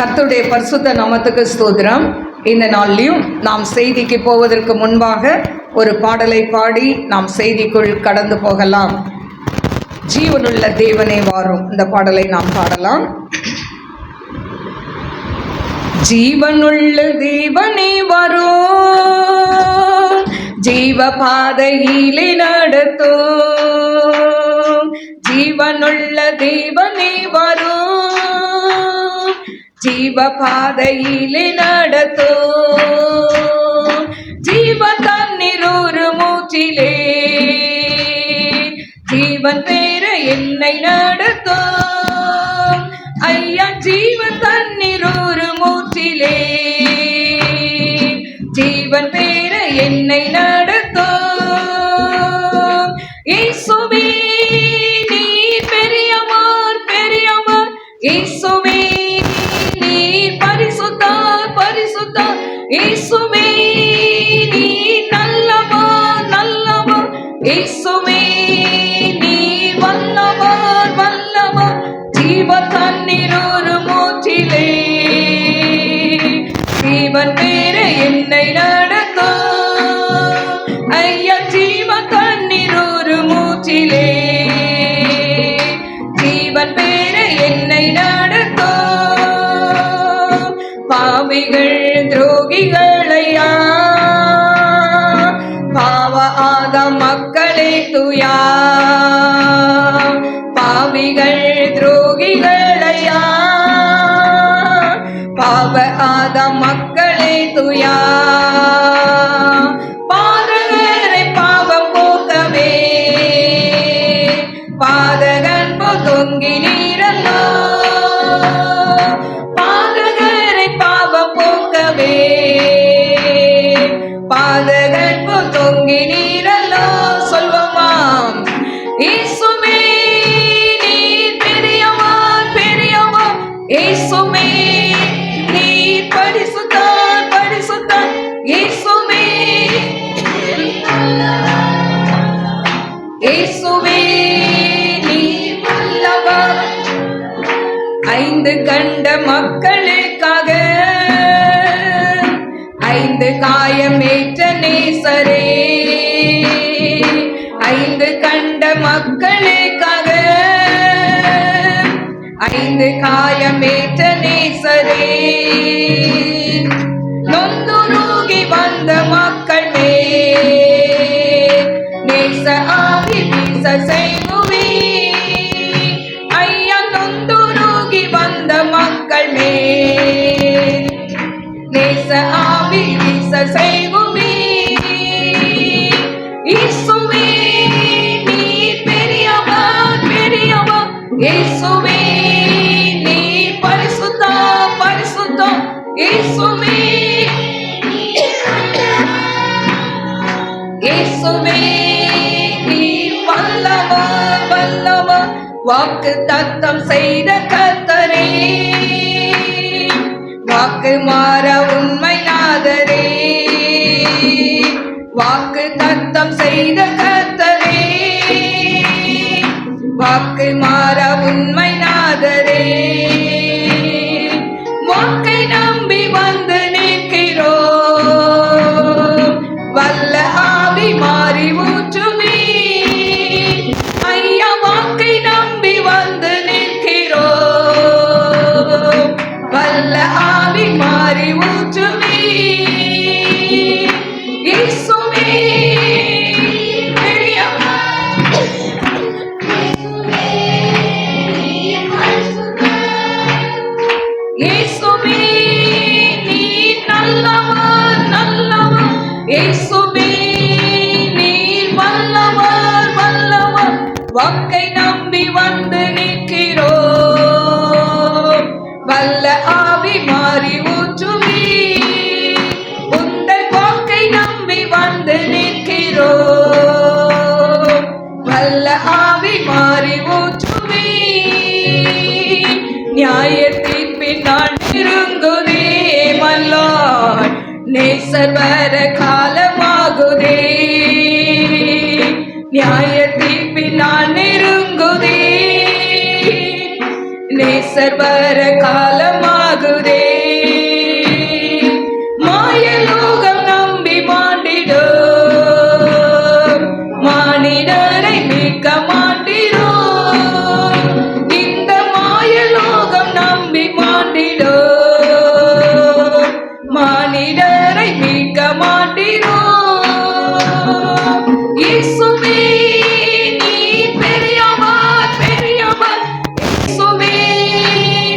கர்த்தருடைய பரிசுத்த நாமத்துக்கு ஸ்தோத்திரம். இந்த நாள்லையும் நாம் செய்திக்கு போவதற்கு முன்பாக ஒரு பாடலை பாடி நாம் செய்திக்குள் கடந்து போகலாம். ஜீவனுள்ள தேவனே வாரும், இந்த பாடலை நாம் பாடலாம். ஜீவனுள்ள தேவனே வரும், ஜீவ பாதையிலே நடத்தும். ஜீவனுள்ள தேவனே வரும், ஜீவ பாதையிலே நடத்தும். ஜீவ தண்ணீர் ஒரு மூச்சிலே ஜீவன் பேர என்னை நடத்தும். ஐயா, ஜீவ தண்ணீர் ஒரு மூச்சிலே ஜீவன் பேர என்னை நடத்தும். இயேசுவே நீ பெரியவர் பெரியவர், இயேசுவே நீ பரிசுத்தர் பரிசுத்தர், இயேசுவே நீ நல்லவர் நல்லவர், இயேசுவே நீ வல்லவர் வல்லவர். ஜீவ தண்ணீர் ஒரு மூச்சிலே ஜீவன் பேர என்னை நடத்தும். ஐயா, ஜீவ தண்ணீர் ஒரு மூச்சிலே ஜீவன் பேர என்னை நடத்தும். பாவிகள் துரோகிகள் ஐயா, பாவ ஆதாம் மக்களே துயா. பாவிகள் துரோகிகள் ஐயா, பாவ ஆதாம் மக்களே துயா. பாதகரை பாவம் போக்கவே பாதகன் தொங்கி நீரல்லோ. பாதகரை பாவம் போக்கவே பாதகன் தொங்கி நீரல்லோ. சொல்வமாம், இயேசுவே நீ பெரியவர் பெரியவர், இயேசுவே நீ பரிசுத்தர் பரிசுத்தர், இயேசுவே இயேசுவே நீ வல்லவர். ஐந்து கண்ட மக்களுக்காக ஐந்து காயமேற்ற நேசரே, ஐந்து கண்ட மக்களுக்காக ஐந்து காயமேற்ற நேசரே. நொந்துருகி வந்த மக்கள் மேல் நேச ஆவி வீச செய்குவே. ஐயா, நொந்துருகி வந்த மக்கள் மேல் நேச ஆவி வீச செய்குவே. இயேசுவே நீ பெரியவர் பெரியவர், இயேசுவே நீ பரிசுத்தர் பரிசுத்தர், இயேசுவே இயேசுவே நீ வல்லவர் வல்லவர். வாக்கு தத்தம் செய்த கர்த்தரே, வாக்கு மாற உண்மை நாதரே. வாக்கு தத்தம் செய்த கர்த்தரே, வாக்கு மாற உண்மை நாதரே. வாக்கை நம்பி வந்து நிற்கிறோம், வல்ல ஆவி மாறி ஊற்றுமே. ஐயா, வாக்கை நம்பி வந்து நிற்கிறோம், வல்ல ஆவி மாறி ஊற்றுமே. இயேசுவே இயேசுவே நீ நல்லவர் நல்லவர், இயேசுவே நீ வல்லவர் வல்லவர். வாக்கை நம்பி வந்து நிற்கிறோம், வல்ல ஆவி மாறி ஊற்றுமே. உங்கள் வாக்கை நம்பி வந்து நிற்கிறோம், வல்ல ஆவி மாறி ஊற்றுமே. நியாய தீர்ப்பின் நாள் நெருங்குதே மல்லாய், நேசர் வர காலமாகுதே. நியாய தீர்ப்பின் நாள் நெருங்குதே, நேசர் வர காலமாகுதே. மானிடரை மீட்க மாட்டீரோ இயேசுவே நீ பெரியவர் பெரியவர் இயேசுவே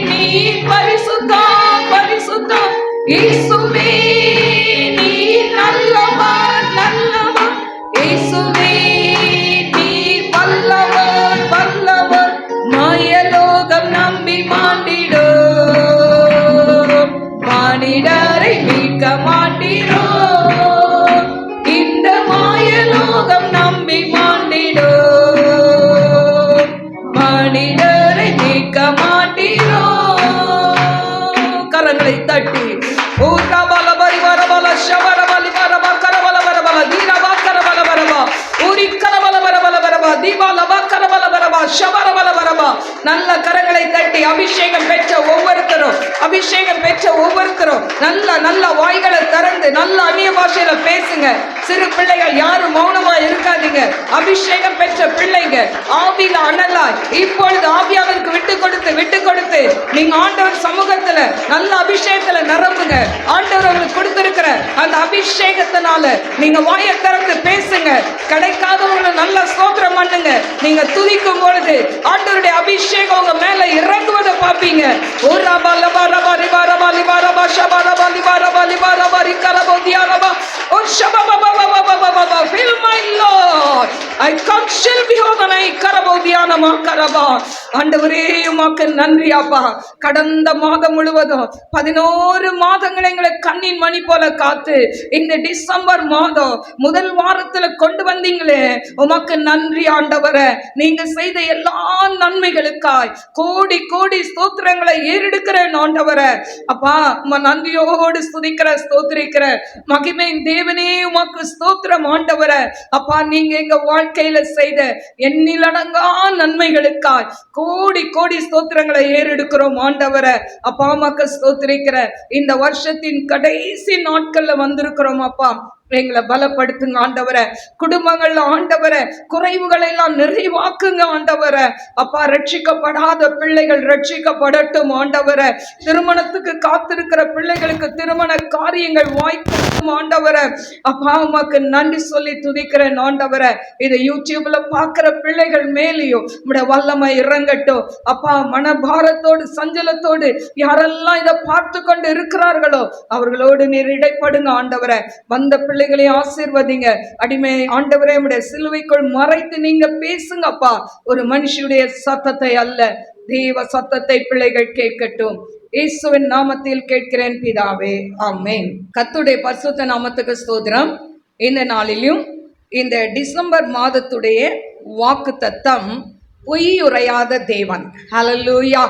நீ பரிசுத்தர் பரிசுத்தர் இயேசுவே நீ நல்லவர் நல்லவர் இயேசுவே நீ வல்லவர் வல்லவர் மாயலோகம் நம்பி மாண்டிடோ மானிடரை மீட்க மாட்டீரோ இந்த மாயலோகம் நம்பி மாண்டிடோ மானிடரை மீட்க மாட்டீரோ கரங்களை தட்டி ஓ ரபல பரிவரபல ஷவரபலி வரப கரபல வரபல தீரப கரபல வரப ஊரி கரபல வரபல வரப தீபாலப கரபல வரப ஷவரபல வரப நல்ல கரங்களை தட்டி அபிஷேகம் பெற்ற ஒவ்வொருத்தரும் அபிஷேகம் பெற்ற ஒவ்வொருத்தரும் நல்ல நல்ல வாய்களை திறந்து நல்ல அந்நிய பாஷையில பேசுங்க. சிறு பிள்ளைகள் யாரும் மௌனமா இருக்காதீங்க. அபிஷேகம் பெற்ற பிள்ளைங்க ஆவியில அனலாய் இப்பொழுது ஆவியாவிற்கு விட்டு கொடுத்து நீங்க ஆண்டவர் சமூகத்துல நல்ல அபிஷேகத்துல நிரம்புங்க. ஆண்டவர் உங்களுக்கு கொடுத்திருக்கிற அந்த அபிஷேகத்தினால நீங்க வாயை திறந்து பேசுங்க. கிடைக்காதவங்களை நல்ல ஸ்தோத்திரம் பண்ணுங்க. நீங்க துதிக்கும் பொழுது ஆண்டவருடைய அபிஷேகம் உங்க மேல இறங்குவதை பார்ப்பீங்க. Fill my Lord, I come shall behold and I karabodiyanama karaba. ஆண்டவரே உமக்கு நன்றி அப்பா. கடந்த மாதம் முழுவதும் 11 மாதங்கள் எங்களை கண்ணின் மணி போல காத்து இந்த டிசம்பர் மாதம் முதல் வாரத்துல கொண்டு வந்தீங்களே உமக்கு நன்றி ஆண்டவரே. நீங்க செய்த எல்லா நன்மைகளுக்காய் கோடி கோடி ஸ்தோத்திரங்களை ஏறெடுக்கிறேன் ஆண்டவரே. அப்பா உம நன்றியோடு ஸ்துதிக்கிற ஸ்தோத்திரிக்கிற மகிமையின் தேவனே உமக்கு ஸ்தோத்திரம் ஆண்டவரே. அப்பா நீங்க எங்க வாழ்க்கையில செய்த எண்ணிலடங்கா நன்மைகளுக்காய் கோடி கோடி ஸ்தோத்திரங்களை ஏறெடுக்கிறோம் ஆண்டவரே. அப்பா உமக்கு ஸ்தோத்திரிக்கிற இந்த வருஷத்தின் கடைசி நாட்கள்ல வந்திருக்கிறோம் அப்பா. எங்களை பலப்படுத்துங்க ஆண்டவரை. குடும்பங்கள்ல ஆண்டவரை குறைவுகளை எல்லாம் நிறைவாக்குங்க ஆண்டவரை. அப்பா ரட்சிக்கப்படாத பிள்ளைகள் ரட்சிக்கப்படட்டும் ஆண்டவரை. திருமணத்துக்கு காத்திருக்கிற பிள்ளைகளுக்கு திருமண காரியங்கள் வாய்க்கும் ஆண்டவரை. அப்பா உமக்கு நன்றி சொல்லி துதிக்கிறேன் ஆண்டவரை. இதை யூடியூப்ல பாக்குற பிள்ளைகள் மேலேயும் உடைய வல்லமை இறங்கட்டும் அப்பா. மனபாரத்தோடு சஞ்சலத்தோடு யாரெல்லாம் இதை பார்த்து கொண்டு இருக்கிறார்களோ அவர்களோடு நீர் இடைப்படுங்க ஆண்டவரை. வந்த பிள்ளைகளை ஆசீர்வதிங்க. அடிமை ஆண்டவரே உம்முடைய சிலுவைக்குள் மறைத்து நீங்க பேசுங்கப்பா. ஒரு மனுஷனுடைய சத்தத்தை அல்ல தேவ சத்தத்தை பிள்ளைகள் கேட்கட்டும். இயேசுவின் நாமத்தில் கேட்கிறேன் பிதாவே, ஆமென். கர்த்தருடைய பரிசுத்த நாமத்துக்கு ஸ்தோத்திரம். இந்த நாளிலும் இந்த டிசம்பர் மாதத்துடைய வாக்குத்தத்தம் பொய்யுரையாத தேவன். ஹல்லேலூயா.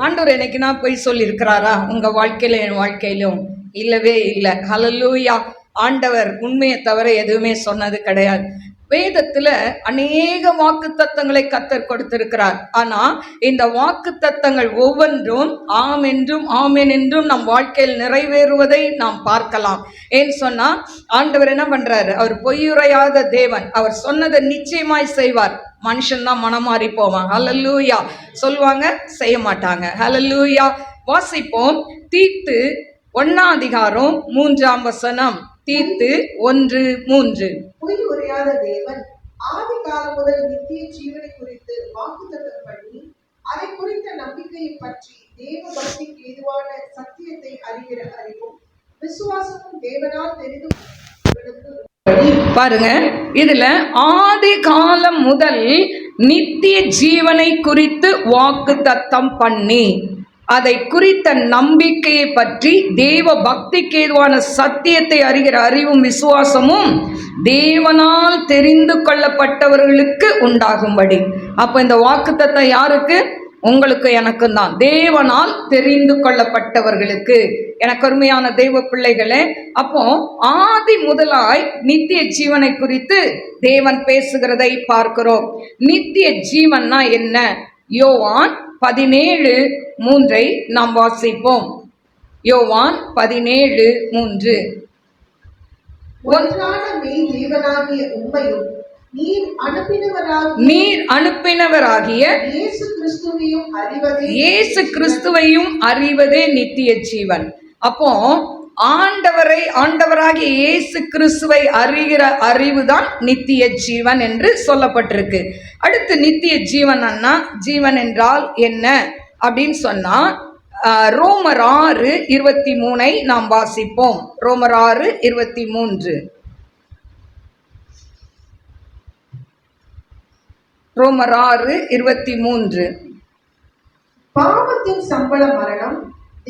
ஆண்டவர் என்னைக்கு நான் பொய் சொல்லி இருக்கிறாரா உங்க வாழ்க்கையில என் வாழ்க்கையிலும்? இல்லவே இல்லை. ஹல்லேலூயா. ஆண்டவர் உண்மையை தவிர எதுவுமே சொன்னது கிடையாது. வேதத்துல அநேக வாக்கு தத்தங்களை கர்த்தர் கொடுத்திருக்கிறார். ஆனா இந்த வாக்கு தத்தங்கள் ஒவ்வொன்றும் ஆம் என்றும் ஆமென் என்றும் நம் வாழ்க்கையில் நிறைவேறுவதை நாம் பார்க்கலாம். ஏன்னு சொன்னா ஆண்டவர் என்ன பண்றாரு? அவர் பொய்யுரையாத தேவன். அவர் சொன்னதை நிச்சயமாய் செய்வார். மனுஷன் தான் மனம் மாறி போவான். ஹல்லேலூயா. சொல்லுவாங்க, செய்ய மாட்டாங்க. ஹல்லேலூயா. வாசிப்போம். தீத்து 1:3. தீத்து 1:3. பொய் உரையாத தேவன் ஆதி காலம் முதல் நித்திய ஜீவனை குறித்து வாக்குத்தத்தம் பண்ணி அதை குறித்த நம்பிக்கையை பற்றி தேவ பக்திக்கு ஏதுவான சத்தியத்தை அறிகிற அறிவும் விசுவாசமும் தேவனால் தெரிந்து பாருங்க. இதுல ஆதி காலம் முதல் நித்திய ஜீவனை குறித்து வாக்குத்தத்தம் பண்ணி அதை குறித்த நம்பிக்கையை பற்றி தேவ பக்திக்கு ஏதுவான சத்தியத்தை அறிகிற அறிவும் விசுவாசமும் தேவனால் தெரிந்து கொள்ளப்பட்டவர்களுக்கு உண்டாகும்படி. அப்ப இந்த வாக்குத்தத்தம் யாருக்கு? உங்களுக்கு எனக்கும் தான். தேவனால் தெரிந்து கொள்ளப்பட்டவர்களுக்கு. எனக்கு அருமையான தெய்வ பிள்ளைகளே, அப்போ ஆதி முதலாய் நித்திய ஜீவனை குறித்து தேவன் பேசுகிறதை பார்க்கிறோம். நித்திய ஜீவன்னா என்ன? யோவான் 17:3 நாம் வாசிப்போம். யோவான் 17:3. ஒன்றான மெய் தேவனாகிய உம்மையும் நீர் அனுப்பினவராகிய இயேசு கிறிஸ்துவையும் அறிவதே நித்திய ஜீவன். அப்போ ஆண்டவரை ஒருவரை ஆண்டவராகிய இயேசு கிறிஸ்துவை அறிகிற அறிவுதான் நித்திய ஜீவன் என்று சொல்லப்பட்டிருக்கு. அடுத்து நித்திய ஜீவன்னா ஜீவன் என்றால் என்ன அப்படின்னு சொன்னா ரோமர் 6:23 நாம் வாசிப்போம். ரோமர் 6:23. ரோமர் 6:23. பாவத்தின் சம்பளம் மரணம்,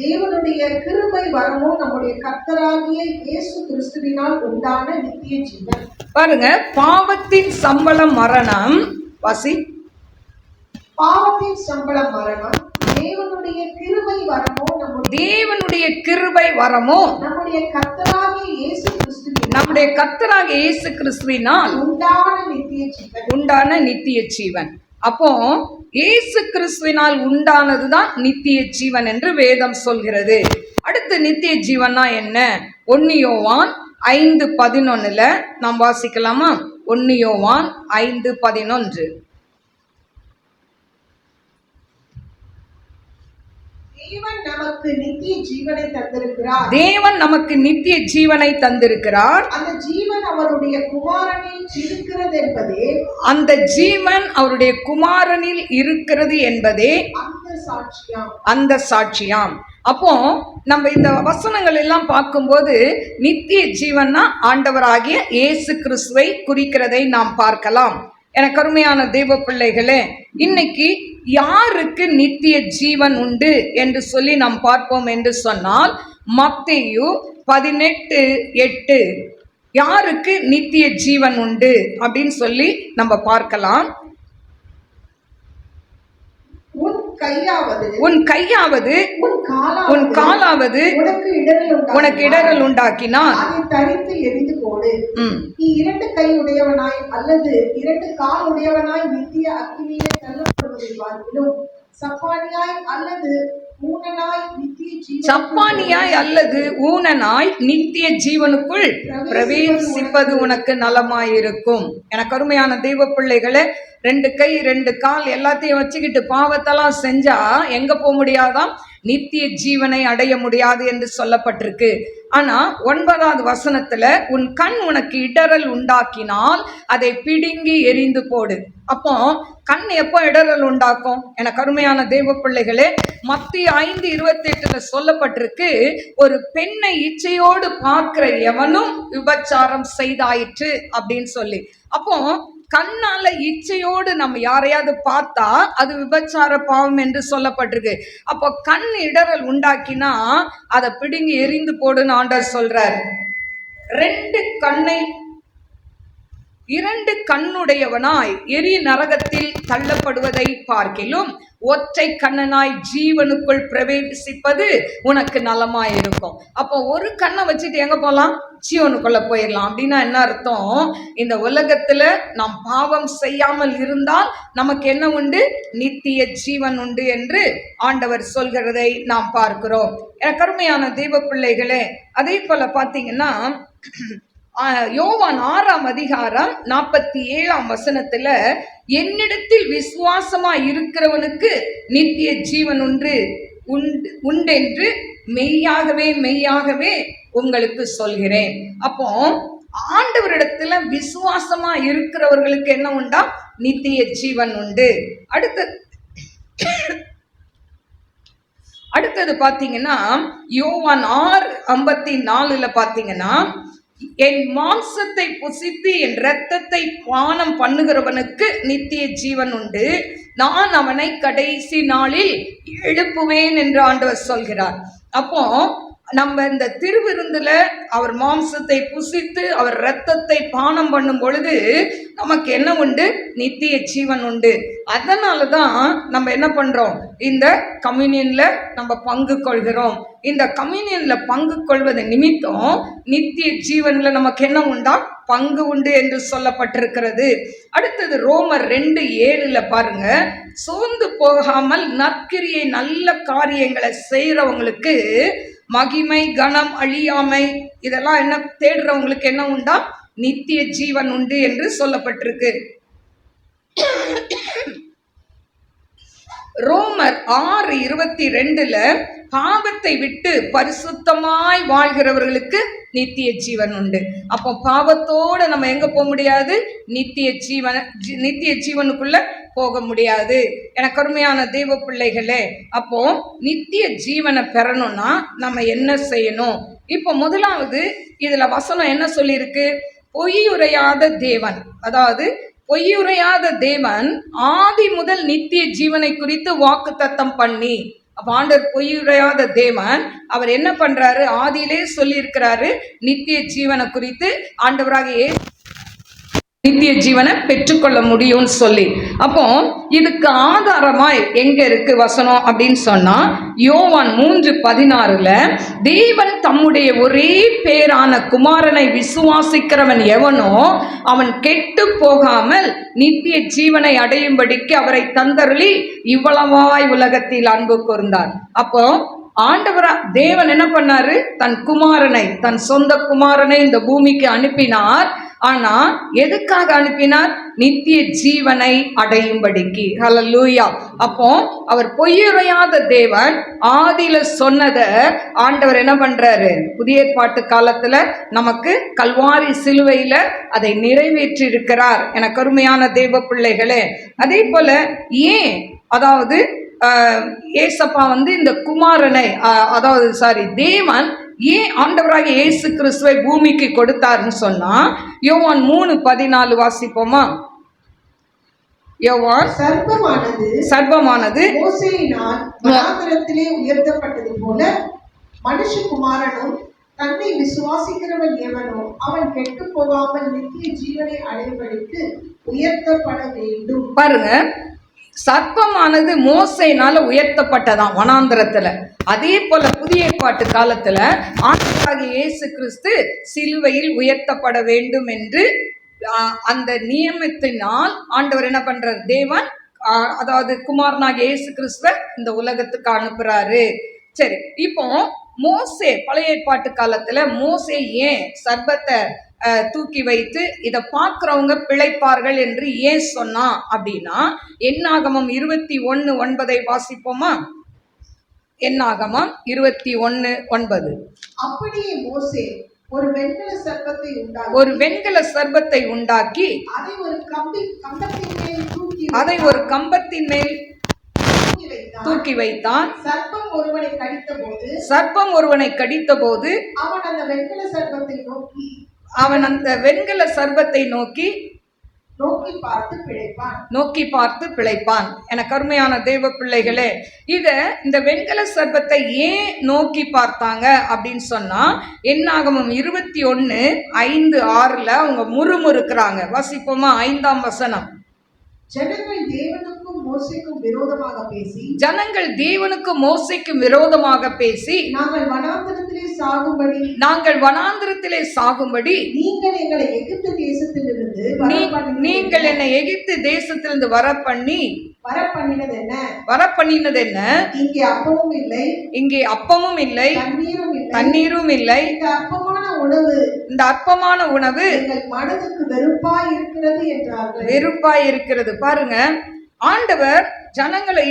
தேவனுடைய கிருபை வரமோ நம்முடைய கர்த்தராகிய இயேசு கிறிஸ்துவினால் உண்டான நித்திய ஜீவன். பாருங்க, பாவத்தின் சம்பளம் மரணம். வாசி. பாவத்தின் சம்பளம் மரணம், தேவனுடைய கிருபை வரமோ தேவனுடைய கிருபை வரமோ நம்முடைய கர்த்தராகிய இயேசு கிறிஸ்துவினால் உண்டான நித்திய ஜீவன். அப்போ இயேசு கிறிஸ்துவினால் உண்டானதுதான் நித்திய ஜீவன் என்று வேதம் சொல்கிறது. அடுத்து நித்திய ஜீவன்னா என்ன? 1 யோவான் 5:11 நாம் வாசிக்கலாமா? 1 யோவான் 5:11. தேவன் நமக்கு நித்திய ஜீவனை தந்திருக்கிறார். தேவன் நமக்கு நித்திய ஜீவனை தந்திருக்கிறார். அந்த ஜீவன் அவருடைய குமாரனில் இருக்கிறது என்பதே, அந்த ஜீவன் அவருடைய குமாரனில் இருக்கிறது என்பதே அந்த சாட்சியாம். அப்போ நம்ம இந்த வசனங்கள் எல்லாம் பார்க்கும்போது நித்திய ஜீவன்னா ஆண்டவராகிய இயேசு கிறிஸ்துவை குறிக்கிறதை நாம் பார்க்கலாம். எனக்கு அருமையான தேவ பிள்ளைகளே, இன்னைக்கு யாருக்கு நித்திய ஜீவன் உண்டு என்று சொல்லி நாம் பார்ப்போம் என்று சொன்னால் மத்தேயு 18:8 யாருக்கு நித்திய ஜீவன் உண்டு அப்படின்னு சொல்லி நம்ம பார்க்கலாம். உன் கையாவது உன் காலாவது உனக்கு இடரல் உண்டாக்கினார், தரித்து எரிந்து போடு. நீ 2 கை உடையவனாய் அல்லது 2 கால் உடையவனாய் நித்திய அக்கினியிலே தள்ளப்படுவதை பார்க்கிலும் சப்பானியாய் அல்லது ஊனனாய் நித்திய ஜீவனுக்குள் பிரவேசிப்பது உனக்கு நலமாயிருக்கும். எனக்கு அருமையான தெய்வ பிள்ளைகளே, 2 கை 2 கால் எல்லாத்தையும் வச்சுக்கிட்டு பாவத்தெல்லாம் செஞ்சா எங்க போக முடியாதாம்? நித்திய ஜீவனை அடைய முடியாது என்று சொல்லப்பட்டிருக்கு. ஆனா 9வது வசனத்துல உன் கண் உனக்கு இடரல் உண்டாக்கினால் அதை பிடுங்கி எரிந்து போடு. அப்போ கண் எப்போ இடரல் உண்டாக்கும்? எனக்கு அருமையான தெய்வ பிள்ளைகளே, மத்தேயு 5:28 சொல்லப்பட்டிருக்கு, ஒரு பெண்ணை இச்சையோடு பார்க்கிற எவனும் விபச்சாரம் செய்தாயிற்று அப்படின்னு சொல்லி. அப்போ கண்ணால இச்சையோடு நம்ம யாரையாவது பார்த்தா அது விபச்சார பாவம் என்று சொல்லப்பட்டிருக்கு. அப்போ கண் இடரல் உண்டாக்கினா அதை பிடுங்கி எரிந்து போடுன்னு ஆண்டவர் சொல்றார். 2 கண்ணுடையவனாய் எரி நரகத்தில் தள்ளப்படுவதை பார்க்கிலும் ஒற்றை கண்ணனாய் ஜீவனுக்குள் பிரவேசிப்பது உனக்கு நலமாயிருக்கும். அப்போ ஒரு கண்ணை வச்சுட்டு எங்க போகலாம்? ஜீவனுக்குள்ள போயிடலாம். அப்படின்னா என்ன அர்த்தம்? இந்த உலகத்துல நாம் பாவம் செய்யாமல் இருந்தால் நமக்கு என்ன உண்டு? நித்திய ஜீவன் உண்டு என்று ஆண்டவர் சொல்கிறதை நாம் பார்க்கிறோம். எனக்கு அருமையான தெய்வ பிள்ளைகளே, அதே போல பார்த்தீங்கன்னா யோவான் 6:47 என்னிடத்தில் விசுவாசமா இருக்கிறவனுக்கு நித்திய ஜீவன் உண்டென்று மெய்யாகவே உங்களுக்கு சொல்கிறேன். அப்போ ஆண்டவரிடத்துல விசுவாசமா இருக்கிறவர்களுக்கு என்ன உண்டா? நித்திய ஜீவன் உண்டு. அடுத்தது பார்த்தீங்கன்னா யோவான் 6:54 பார்த்தீங்கன்னா, என் மாம்சத்தை புசித்து என் இரத்தத்தை பானம் பண்ணுகிறவனுக்கு நித்திய ஜீவன் உண்டு, நான் அவனை கடைசி நாளில் எழுப்புவேன் என்று ஆண்டவர் சொல்கிறார். அப்போ நம்ம இந்த திருவிருந்துல அவர் மாம்சத்தை புசித்து அவர் இரத்தத்தை பானம் பண்ணும் பொழுது நமக்கு என்ன உண்டு? நித்திய ஜீவன் உண்டு. அதனால தான் நம்ம என்ன பண்றோம்? இந்த கம்யூனியன்ல நம்ம பங்கு கொள்கிறோம். இந்த கம்யூனியன்ல பங்கு கொள்வது நிமித்தம் நித்திய ஜீவன்ல நமக்கு என்ன உண்டா? பங்கு உண்டு என்று சொல்லப்பட்டிருக்கிறது. அடுத்தது ரோமர் 2:7 பாருங்க, சோர்ந்து போகாமல் நற்கிரியை நல்ல காரியங்களை செய்யறவங்களுக்கு மகிமை கனம் அழியாமை இதெல்லாம் என்ன தேடுறவங்களுக்கு என்ன உண்டா? நித்திய ஜீவன் உண்டு என்று சொல்லப்பட்டிருக்கு. ரோமர் 6:22 பாவத்தை விட்டு பரிசுத்தமாய் வாழ்கிறவர்களுக்கு நித்திய ஜீவன் உண்டு. அப்போ பாவத்தோட நம்ம எங்க போக முடியாது? நித்திய ஜீவனுக்குள்ள போக முடியாது. எனக்கு அருமையான தெய்வ பிள்ளைகளே, அப்போ நித்திய ஜீவனை பெறணும்னா நம்ம என்ன செய்யணும்? இப்போ முதலாவது இதுல வசனம் என்ன சொல்லியிருக்கு? பொய்யுரையாத தேவன், அதாவது பொய்யுரையாத தேவன் ஆதி முதல் நித்திய ஜீவனை குறித்து வாக்குத்தத்தம் பண்ணி, அப்ப ஆண்டவர் பொய்யுரையாத தேவன் அவர் என்ன பண்றாரு? ஆதியிலே சொல்லி இருக்கிறாரு நித்திய ஜீவனை குறித்து, ஆண்டவராக நித்திய ஜீவனை பெற்றுக்கொள்ள முடியும்னு சொல்லி. அப்போ இதுக்கு ஆதாரமாய் எங்க இருக்கு வசனம் அப்படின்னு சொன்னா, யோவான் 3:16 தேவன் தம்முடைய ஒரே பேரான குமாரனை விசுவாசிக்கிறவன் எவனோ அவன் கெட்டு போகாமல் நித்திய ஜீவனை அடையும்படிக்கு அவரை தந்தருளி இவ்வளவாய் உலகத்தில் அன்பு கூர்ந்தார். அப்போ ஆண்டவரா தேவன் என்ன பண்ணாரு? தன் குமாரனை, தன் சொந்த குமாரனை இந்த பூமிக்கு அனுப்பினார். ஆனா எதுக்காக அனுப்பினார்? நித்திய ஜீவனை அடையும்படிக்கு. ஹல்லேலூயா. அப்போ அவர் பொய்யுரையாத தேவன் ஆதியில சொன்னதை ஆண்டவர் என்ன பண்றாரு? புதிய ஏற்பாட்டு காலத்துல நமக்கு கல்வாரி சிலுவையில அதை நிறைவேற்றி இருக்கிறார். எனக்கு அருமையான தேவ பிள்ளைகளே, அதே போல ஏன், அதாவது ஏசப்பா இந்த குமாரனை, அதாவது தேவன் ஏன் ஆண்டவராக இயேசு கிறிஸ்துவை பூமிக்கு கொடுத்தாருன்னு சொன்னா, யோவான் 3:14 வாசிப்போமா? யோவான் சர்ப்பமானது மோசேயினால் வனாந்திரத்திலே உயர்த்தப்பட்டது போல மனுஷகுமாரனும் தன்னை விசுவாசிக்கிறவன் எவனோ அவன் கெட்டு போகாமல் நித்திய ஜீவனை அடையும்படிக்கு உயர்த்தப்பட வேண்டும். பாருங்க, சர்ப்பமானது மோசேயினால உயர்த்தப்பட்டதாம் வனாந்திரத்துல. அதே போல புதிய ஏற்பாட்டு காலத்துல ஆண்டவராகிய இயேசு கிறிஸ்து சிலுவையில் உயர்த்தப்பட வேண்டும் என்று அந்த நியமத்தினால் ஆண்டவர் என்ன பண்றார்? தேவன் அதாவது குமாரனாகிய இயேசு கிறிஸ்துவ இந்த உலகத்துக்கு அனுப்புறாரு. சரி, இப்போ மோசே பழைய ஏற்பாட்டு காலத்துல மோசே ஏன் சர்ப்பத்தை தூக்கி வைத்து இதை பார்க்கிறவங்க பிழைப்பார்கள் என்று ஏன் சொன்னா அப்படின்னா, என்னாகமம் 21:9 வாசிப்போமா? என்னாகமம் 21:9. அப்படியே மோசே ஒரு வெண்கல சர்ப்பத்தை உண்டாக்கி அதை ஒரு கம்பத்தின் மேல் தூக்கி வைத்தான். சர்ப்பம் ஒருவனை கடித்தபோது அவன் அந்த வெண்கல சர்ப்பத்தை நோக்கி பார்த்து பிழைப்பான். எனக்கு அருமையான தேவ பிள்ளைகளே, இந்த வெண்கல சர்ப்பத்தை ஏன் நோக்கி பார்த்தாங்க அப்படின்னு சொன்னா, என்னாகமம் 21:5-6 அவங்க முறுமுறுக்கிறாங்க. வாசிப்போமா? 5ஆம் வசனம். ஜனங்கள் தேவனுக்கும் மோசேக்கும் விரோதமாக பேசி நாங்கள் வனாந்திரத்திலே சாகும்படி நீங்கள் என்னை எகிப்து தேசத்திலிருந்து வரப்பண்ணினது என்ன? இங்கே அப்பமும் இல்லை தண்ணீரும் இல்லை. இந்த அற்பமான உணவு மனதுக்கு வெறுப்பாய் இருக்கிறது. பாருங்க, ஆண்டவர் ஜனங்களை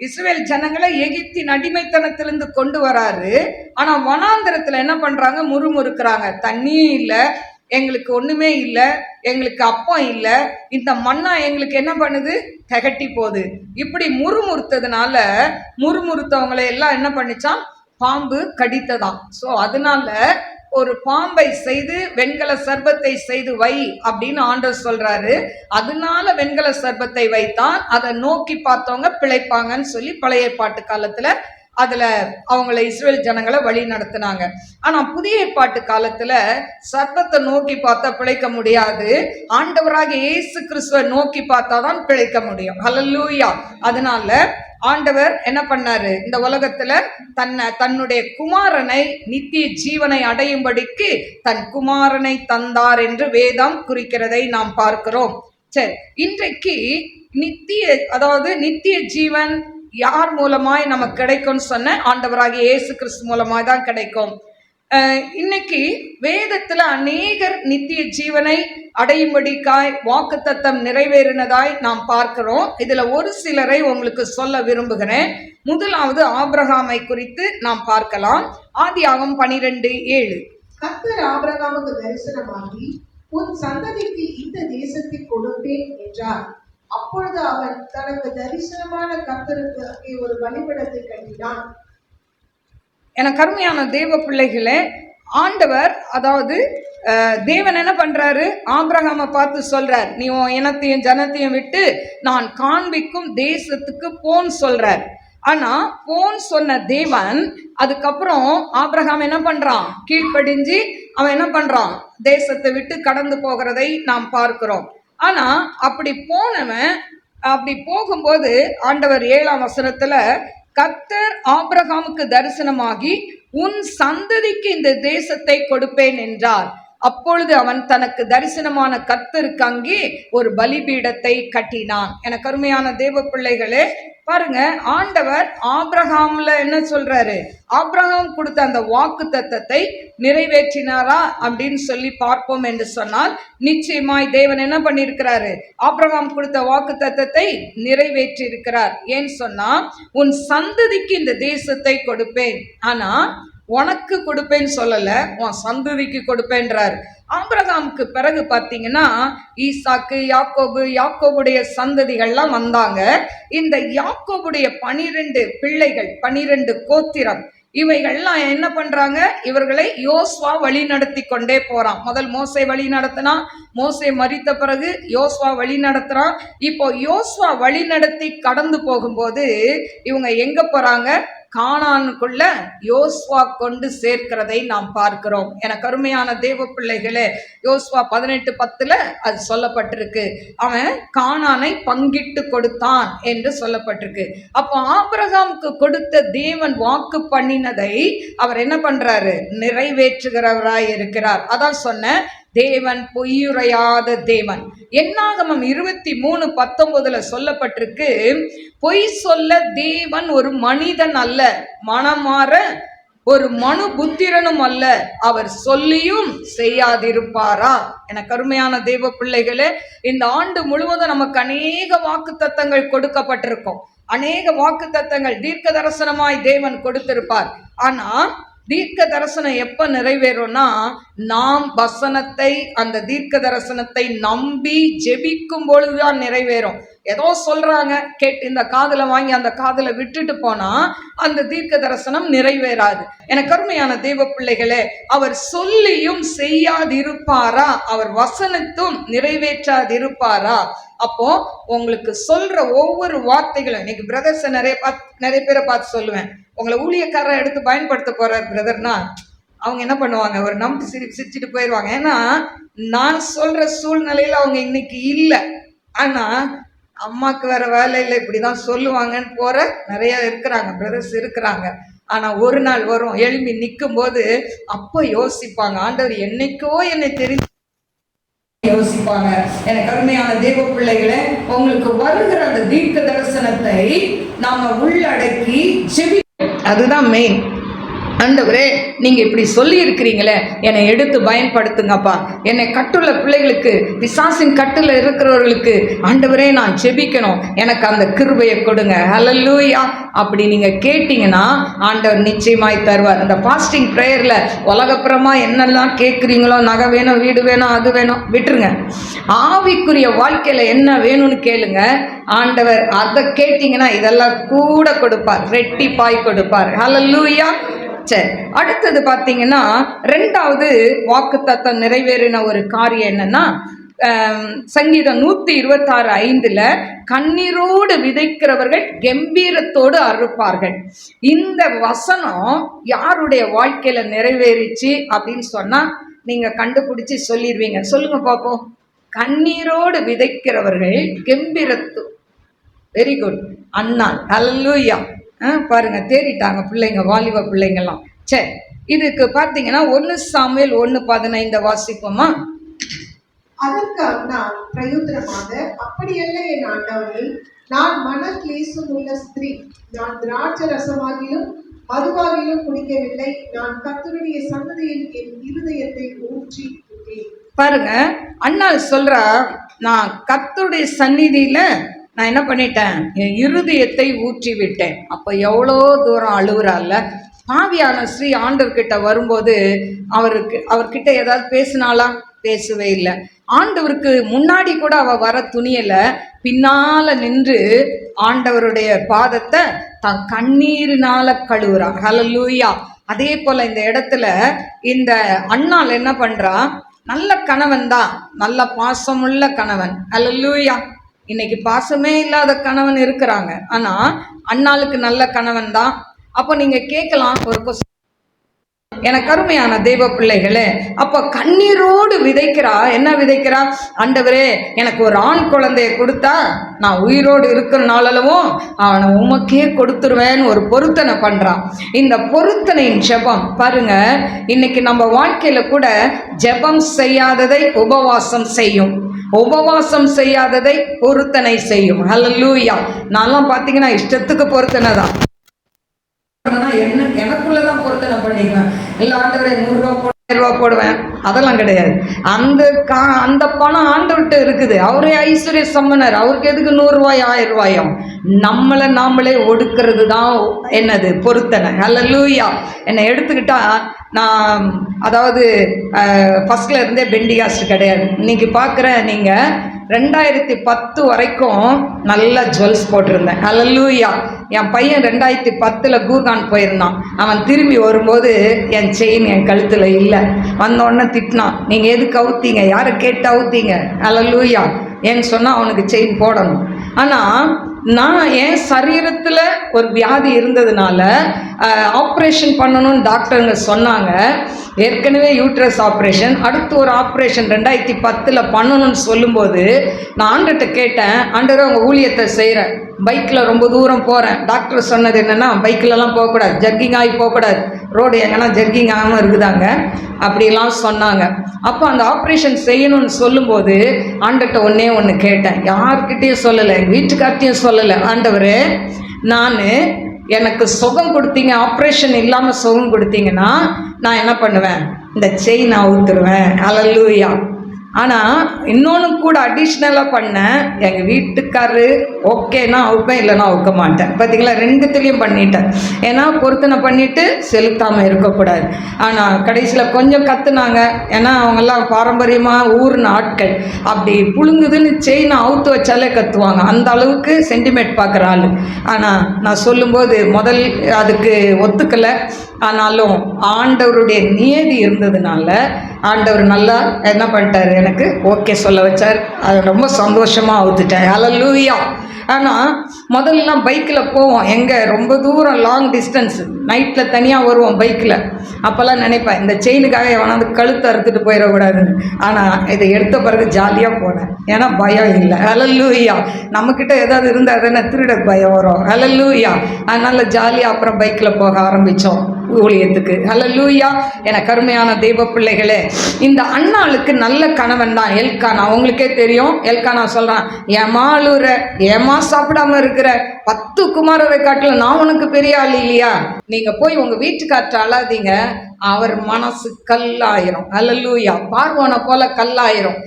இஸ்ரவேல் ஜனங்களை எகிப்தின் அடிமைத்தனத்திலிருந்து கொண்டு வராரு. ஆனா வனாந்திரத்துல என்ன பண்றாங்க? முறுமுறுக்கிறாங்க. தண்ணியும் இல்லை, எங்களுக்கு ஒண்ணுமே இல்லை, எங்களுக்கு அப்பம் இல்லை, இந்த மண்ணா எங்களுக்கு என்ன பண்ணுது? திகட்டி போகுது. இப்படி முறுமுறுத்தவங்களை எல்லாம் என்ன பண்ணிச்சான்? பாம்பு கடித்ததாம். ஸோ அதனால ஒரு பாம்பை செய்து வெண்கல சர்ப்பத்தை செய்து வை அப்படின்னு ஆண்டவர் சொல்றாரு. அதனால வெண்கல சர்ப்பத்தை வைத்தான். அதை நோக்கி பார்த்தவங்க பிழைப்பாங்கன்னு சொல்லி பழைய ஏற்பாட்டு காலத்துல அதுல அவங்களை இஸ்ரவேல் ஜனங்களை வழி நடத்தினாங்க. ஆனா புதிய ஏற்பாட்டு காலத்துல சர்ப்பத்தை நோக்கி பார்த்தா பிழைக்க முடியாது. ஆண்டவராக இயேசு கிறிஸ்துவை நோக்கி பார்த்தாதான் பிழைக்க முடியும். ஹல்லேலூயா. அதனால ஆண்டவர் என்ன பண்ணாரு? இந்த உலகத்துல தன்னுடைய குமாரனை நித்திய ஜீவனை அடையும்படிக்கு தன் குமாரனை தந்தார் என்று வேதம் குறிக்கிறதை நாம் பார்க்கிறோம். சரி, இன்றைக்கு நித்திய ஜீவன் யார் மூலமாய் நமக்கு கிடைக்கும்னு சொன்ன? ஆண்டவராகிய இயேசு கிறிஸ்து மூலமாய் தான் கிடைக்கும். இன்னைக்கு வேதத்துல அநேகர் நித்திய ஜீவனை அடையும்படிக்காய் வாக்குத்தத்தம் நிறைவேறினதாய் நாம் பார்க்கிறோம். இதுல ஒரு சிலரை உங்களுக்கு சொல்ல விரும்புகிறேன். முதலாவது ஆபிரகாமை குறித்து நாம் பார்க்கலாம். ஆதியாகமம் 12:7. கர்த்தர் ஆபிரகாமுக்கு தரிசனமாகி உன் சந்ததிக்கு இந்த தேசத்தை கொடுப்பேன் என்றார். அப்பொழுது அவன் தனக்கு தரிசனமான கர்த்தருக்கு அங்கே ஒரு பலிபீடத்தை கட்டினான். எனக்கு அருமையான தேவ பிள்ளைகளே, ஆண்டவர் அதாவது தேவன் என்ன பண்றாரு, ஆபிரகாமை பார்த்து சொல்றார், நீ உன் இனத்தையும் ஜனத்தையும் விட்டு நான் காண்பிக்கும் தேசத்துக்கு போன்னு சொல்றார். ஆனா போன் சொன்ன தேவன் அதுக்கப்புறம் ஆபிரகாம் என்ன பண்றான், கீழ்ப்படிஞ்சு அவன் என்ன பண்றான், தேசத்தை விட்டு கடந்து போகிறதை நாம் பார்க்கிறோம். ஆனா அப்படி போனவன் அப்படி போகும்போது ஆண்டவர் 7ஆம் வசனத்துல கர்த்தர் ஆபிரகாமுக்கு தரிசனமாகி உன் சந்ததிக்கு இந்த தேசத்தை கொடுப்பேன் என்றார். அப்பொழுது அவன் தனக்கு தரிசனமான கர்த்தருக்கு அங்கே ஒரு பலிபீடத்தை கட்டினான். எனக்கு அருமையான தேவ பிள்ளைகளே, பாருங்க, ஆண்டவர் ஆபிரகாம்ல என்ன சொல்றாரு, ஆபிரகாம் கொடுத்த அந்த வாக்கு தத்தத்தை நிறைவேற்றினாரா அப்படின்னு சொல்லி பார்ப்போம் என்று சொன்னால், நிச்சயமாய் தேவன் என்ன பண்ணியிருக்கிறாரு, ஆபிரகாம் கொடுத்த வாக்கு தத்தத்தை நிறைவேற்றி இருக்கிறார். ஏன்னு சொன்னா, உன் சந்ததிக்கு இந்த தேசத்தை கொடுப்பேன், ஆனா உனக்கு கொடுப்பேன்னு சொல்லல, உன் சந்ததிக்கு கொடுப்பேன்றார். ஆபிரகாமுக்கு பிறகு பார்த்தீங்கன்னா ஈசாக்கு, யாக்கோபுடைய சந்ததிகள்லாம் வந்தாங்க. இந்த யாக்கோபுடைய 12 பிள்ளைகள், 12 கோத்திரம், இவைகள்லாம் என்ன பண்றாங்க, இவர்களை யோசுவா வழி நடத்தி கொண்டே போறான். முதல் மோசே வழி நடத்தினா, மோசே மரித்த பிறகு யோசுவா வழி நடத்துறான். இப்போ யோசுவா வழி நடத்தி கடந்து போகும்போது இவங்க எங்க போறாங்க, கானானுக்குள்ள யோசுவா கொண்டு சேர்க்கிறதை நாம் பார்க்கிறோம். எனக்கு அருமையான தேவ பிள்ளைகளே, யோசுவா 18:10 அது சொல்லப்பட்டிருக்கு, அவன் கானானை பங்கிட்டு கொடுத்தான் என்று சொல்லப்பட்டிருக்கு. அப்போ ஆபிரகாமுக்கு கொடுத்த தேவன் வாக்கு பண்ணினதை அவர் என்ன பண்றாரு, நிறைவேற்றுகிறவராய் இருக்கிறார். அதான் சொன்ன தேவன் பொய்யுரையாத தேவன். என்னாகமம் 23:19 சொல்லப்பட்டிருக்கு, பொய் சொல்ல தேவன் ஒரு மனிதன் அல்ல, மனமாற ஒரு மனு புத்திரனும் அல்ல, அவர் சொல்லியும் செய்யாதிருப்பாரா. எனக்கு அருமையான தேவ பிள்ளைகளே, இந்த ஆண்டு முழுவதும் நமக்கு அநேக வாக்கு தத்தங்கள் கொடுக்கப்பட்டிருக்கும். அநேக வாக்கு தத்தங்கள் தீர்க்க தரிசனமாய் தேவன் கொடுத்திருப்பார். ஆனா தீர்க்க தரிசனம் எப்ப நிறைவேறும்னா, நாம் வசனத்தை, அந்த தீர்க்க தரிசனத்தை நம்பி ஜெபிக்கும் பொழுதுதான் நிறைவேறும். ஏதோ சொல்றாங்க கேட்டு இந்த காதுல வாங்கி அந்த காதுல விட்டுட்டு போனா அந்த தீர்க்க தரிசனம் நிறைவேறாது. எனக்கு அருமையான தேவ பிள்ளைகளே, அவர் சொல்லியும் செய்யாதிருப்பாரா, அவர் வசனத்தும் நிறைவேற்றாதிருப்பாரா. அப்போ உங்களுக்கு சொல்ற ஒவ்வொரு வார்த்தைகளும், இன்னைக்கு பிரதர்ஸ் நிறைய பேரை பார்த்து சொல்லுவேன், உங்களை ஊழியக்காரரை எடுத்து பயன்படுத்த போறார் பிரதர்னா, அவங்க என்ன பண்ணுவாங்க, ஒரு நம்பி சிரிச்சுட்டு போயிடுவாங்க. ஏன்னா நான் சொல்ற சூழ்நிலையில அவங்க இன்னைக்கு இல்லை, ஆனா அம்மாக்கு வேற வேலை இல்லை, இப்படிதான் சொல்லுவாங்கன்னு போற நிறைய இருக்கிறாங்க, பிரதர்ஸ் இருக்கிறாங்க. ஆனா ஒரு நாள் வரும், எழும்பி நிற்கும் போது அப்போ யோசிப்பாங்க, ஆண்டவர் என்னைக்கோ என்னை தெரிஞ்சு யோசிப்பாங்க. எனக்கு அருமையான தேவ பிள்ளைகளே, உங்களுக்கு வருகிற அந்த தீர்க்க தரிசனத்தை நாம உள்ளடக்கி செவி, அதுதான் மெயின். ஆண்டவரே, நீங்க இப்படி சொல்லி இருக்கிறீங்களே, என்னை எடுத்து பயன்படுத்துங்கப்பா. என்னை கட்டுள்ள பிள்ளைகளுக்கு, பிசாசின் கட்டுல இருக்கிறவர்களுக்கு ஆண்டவரே நான் ஜெபிக்கணும், எனக்கு அந்த கிருபையை கொடுங்க. ஹல்லேலூயா. அப்படி நீங்க கேட்டீங்கன்னா ஆண்டவர் நிச்சயமாய் தருவார். அந்த ஃபாஸ்டிங் ப்ரேயர்ல உலகப்புறமா என்னெல்லாம் கேட்குறீங்களோ, நகை வேணும், வீடு வேணும், அது வேணும், விட்டுருங்க. ஆவிக்குரிய வாழ்க்கையில என்ன வேணும்னு கேளுங்க. ஆண்டவர் அதை கேட்டீங்கன்னா இதெல்லாம் கூட கொடுப்பார், ரெட்டிப்பாய் கொடுப்பார். ஹல்லேலூயா. சரி, அடுத்தது பார்த்தீங்கன்னா 2வது வாக்குத்தத்தம் நிறைவேறின ஒரு காரியம் என்னன்னா, சங்கீதம் 126:5 கண்ணீரோடு விதைக்கிறவர்கள் கம்பீரத்தோடு அறுப்பார்கள். இந்த வசனம் யாருடைய வாழ்க்கையில நிறைவேறிச்சு அப்படின்னு சொன்னா நீங்க கண்டுபிடிச்சு சொல்லிடுவீங்க. சொல்லுங்க பாப்போம். கண்ணீரோடு விதைக்கிறவர்கள் கம்பீரத்து. வெரி குட் அண்ணா. ஹல்லேலூயா. பாருங்க, தேறிட்டாங்க பிள்ளைங்க, வாலிப பிள்ளைங்கெல்லாம். சரி, இதுக்கு பார்த்தீங்கன்னா 1 சாமுவேல் 1:15 வாசிப்போமா? அதற்கு அண்ணா பிரயுத்தரமாக, அப்படியல்ல என் ஆண்டவனே, நான் மன கிளேசம் உள்ள ஸ்திரீ, நான் திராட்சை ரசமாகிலும் மதுவாகிலும் குடிக்கவில்லை. நான் கர்த்தருடைய சன்னதியில் என் இருதயத்தை ஊற்றி விட்டேன். பாருங்க, அண்ணாள் சொல்றா, நான் கர்த்தருடைய சந்நிதியில நான் என்ன பண்ணிட்டேன், என் இருதயத்தை ஊற்றி விட்டேன். அப்ப எவ்வளோ தூரம் அழுகுறாள்ல. பாவியான ஸ்ரீ ஆண்டவர்கிட்ட வரும்போது அவர்கிட்ட ஏதாவது பேசினாளா? பேசவே இல்லை. ஆண்டவருக்கு முன்னாடி கூட அவ வர துணியல, பின்னால நின்று ஆண்டவருடைய பாதத்தை தன் கண்ணீரினால கழுவுறா. ஹல்லேலூயா. அதே போல இந்த இடத்துல இந்த அண்ணாள் என்ன பண்றா, நல்ல கணவன் தான், நல்ல பாசமுள்ள கணவன். ஹல்லேலூயா. இன்னைக்கு பாசமே இல்லாத கணவன் இருக்கிறாங்க, ஆனா அண்ணாளுக்கு நல்ல கணவன் தான். அப்போ நீங்க கேட்கலாம் ஒரு எனக்கு அருமையான தெய்வ பிள்ளைகளே, அப்போ கண்ணீரோடு விதைக்கிறா. என்ன விதைக்கிறா? ஆண்டவரே, எனக்கு ஒரு ஆண் குழந்தைய கொடுத்தா நான் உயிரோடு இருக்கிற நாளளவும் அவனை உமக்கே கொடுத்துருவேன்னு ஒரு பொருத்தனை பண்றான். இந்த பொருத்தனையின் ஜெபம் பாருங்க, இன்னைக்கு நம்ம வாழ்க்கையில கூட ஜெபம் செய்யாததை உபவாசம் செய்யும், உபவாசம் செய்யாததை பொருத்தனை செய்யும். ஹல்லேலூயா. நான்லாம் பார்த்தீங்கன்னா இஷ்டத்துக்கு பொருத்தனை தான், எனக்குள்ளதான் பொருத்தனை பண்ணிக்குவேன். இல்லை ஆண்டவரே 100 ரூபா 1000 ரூபா போடுவேன், அதெல்லாம் கிடையாது. அந்த பணம் ஆண்டவர்கிட்ட இருக்குது. அவரே ஐஸ்வர்ய சம்பனர், அவருக்கு எதுக்கு 100 ரூபாய் 1000 ரூபாயும்? நம்மளை நாமளே ஒடுக்கிறது தான் என்னது பொருத்தனை. ஹல்லேலூயா. என்னை எடுத்துக்கிட்டா நான் அதாவது ஃபர்ஸ்ட்ல இருந்தே பெண்டிகாஸ்ட் கிடையாது. இன்னைக்கு பார்க்குறேன், நீங்கள் 2010 வரைக்கும் நல்ல ஜுவல்ஸ் போட்டிருந்தேன். ஹல்லேலூயா. என் பையன் 2010 கூர்கான் போயிருந்தான். அவன் திரும்பி வரும்போது என் செயின் என் கழுத்தில் இல்லை. வந்தோடனே திட்டினான், நீங்கள் எதுக்கு அவுத்தீங்க, யாரை கேட்டு அவுத்தீங்க? ஹல்லேலூயா. ஏன்னு சொன்னால் அவனுக்கு செயின் போடணும். ஆனால் நான் என் சரீரத்தில் ஒரு வியாதி இருந்ததுனால ஆப்ரேஷன் பண்ணணும்னு டாக்டருங்க சொன்னாங்க. ஏற்கனவே யூட்ரஸ் ஆப்ரேஷன், அடுத்து ஒரு ஆப்ரேஷன் 2010 பண்ணணும்னு சொல்லும்போது நான் ஆண்டர்கிட்ட கேட்டேன், ஆண்டவரே உங்கள் ஊழியத்தை செய்கிறேன், பைக்கில் ரொம்ப தூரம் போகிறேன். டாக்டர் சொன்னது என்னென்னா, பைக்கிலலாம் போகக்கூடாது, ஜர்க்கிங் ஆகி போகக்கூடாது, ரோடு எங்கன்னா ஜர்க்கிங் ஆகாமல் இருக்குதாங்க, அப்படிலாம் சொன்னாங்க. அப்போ அந்த ஆப்ரேஷன் செய்யணும்னு சொல்லும்போது ஆண்டர்கிட்ட ஒன்று கேட்டேன், யார்கிட்டையும் சொல்லலை, எங்கள் வீட்டுக்கார்ட்டையும் சொல்லலை. ஆண்டவரே, நான் எனக்கு சுகம் கொடுத்தீங்க, ஆப்ரேஷன் இல்லாமல் சுகம் கொடுத்தீங்கன்னா நான் என்ன பண்ணுவேன், இந்த செயின் அவுத்துருவேன். ஹல்லேலூயா. ஆனால் இன்னொன்று கூட அடிஷ்னலாக பண்ணேன், எங்கள் வீட்டுக்காரரு ஓகேனா அவுப்பேன், இல்லைன்னா அவுக்க மாட்டேன். பார்த்தீங்களா, ரெண்டுத்துலேயும் பண்ணிட்டேன். ஏன்னா பொருத்தனை பண்ணிவிட்டு செலுத்தாமல் இருக்கக்கூடாது. ஆனால் கடைசியில் கொஞ்சம் கற்றுனாங்க, ஏன்னா அவங்கெல்லாம் பாரம்பரியமாக ஊர்ன ஆட்கள், அப்படி புழுங்குதுன்னு செயினை அவுத்து வச்சாலே கற்றுவாங்க, அந்த அளவுக்கு சென்டிமேட் பார்க்குற ஆள். ஆனால் நான் சொல்லும்போது முதல் அதுக்கு ஒத்துக்கலை. ஆனாலும் ஆண்டவருடைய நியதி இருந்ததுனால ஆண்டவர் நல்லா என்ன பண்ணிட்டார், எனக்கு ஓகே சொல்ல வச்சார். அது ரொம்ப சந்தோஷமாக அவுத்துட்டேன். ஹல்லேலூயா. ஆனால் முதல்லாம் பைக்கில் போவோம், எங்கே ரொம்ப தூரம் லாங் டிஸ்டன்ஸ், நைட்டில் தனியாக வருவோம் பைக்கில். அப்போல்லாம் நினைப்பேன், இந்த செயினுக்காக எவனாவது கழுத்தை அறுத்துட்டு போயிடக்கூடாதுன்னு. ஆனால் இதை எடுத்த பிறகு ஜாலியாக போனேன், ஏன்னா பயம் இல்லை. ஹல்லேலூயா. நம்மக்கிட்ட ஏதாவது இருந்தால் தானே திருட பயம் வரும். ஹல்லேலூயா. அதனால் ஜாலியாக அப்புறம் பைக்கில் போக ஆரம்பித்தோம் ஊழியத்துக்கு. ஹல்லேலூயா. என கருமையான தெய்வ பிள்ளைகளே, இந்த அண்ணாளுக்கு நல்ல கணவன் தான் எல்கானா. அவங்களுக்கே தெரியும். எல்கானா சொல்கிறான், ஏமா அழுற, ஏமா சாப்பிடாம இருக்கிற, 10 குமாரரை காட்டில் நான் உனக்கு பெரிய ஆள் இல்லையா? நீங்கள் போய் உங்கள் வீட்டுக்காற்ற அழாதீங்க, அவர் மனசு கல்லாயிரும். ஹல்லேலூயா. பார்வோனை போல கல்லாயிரும்.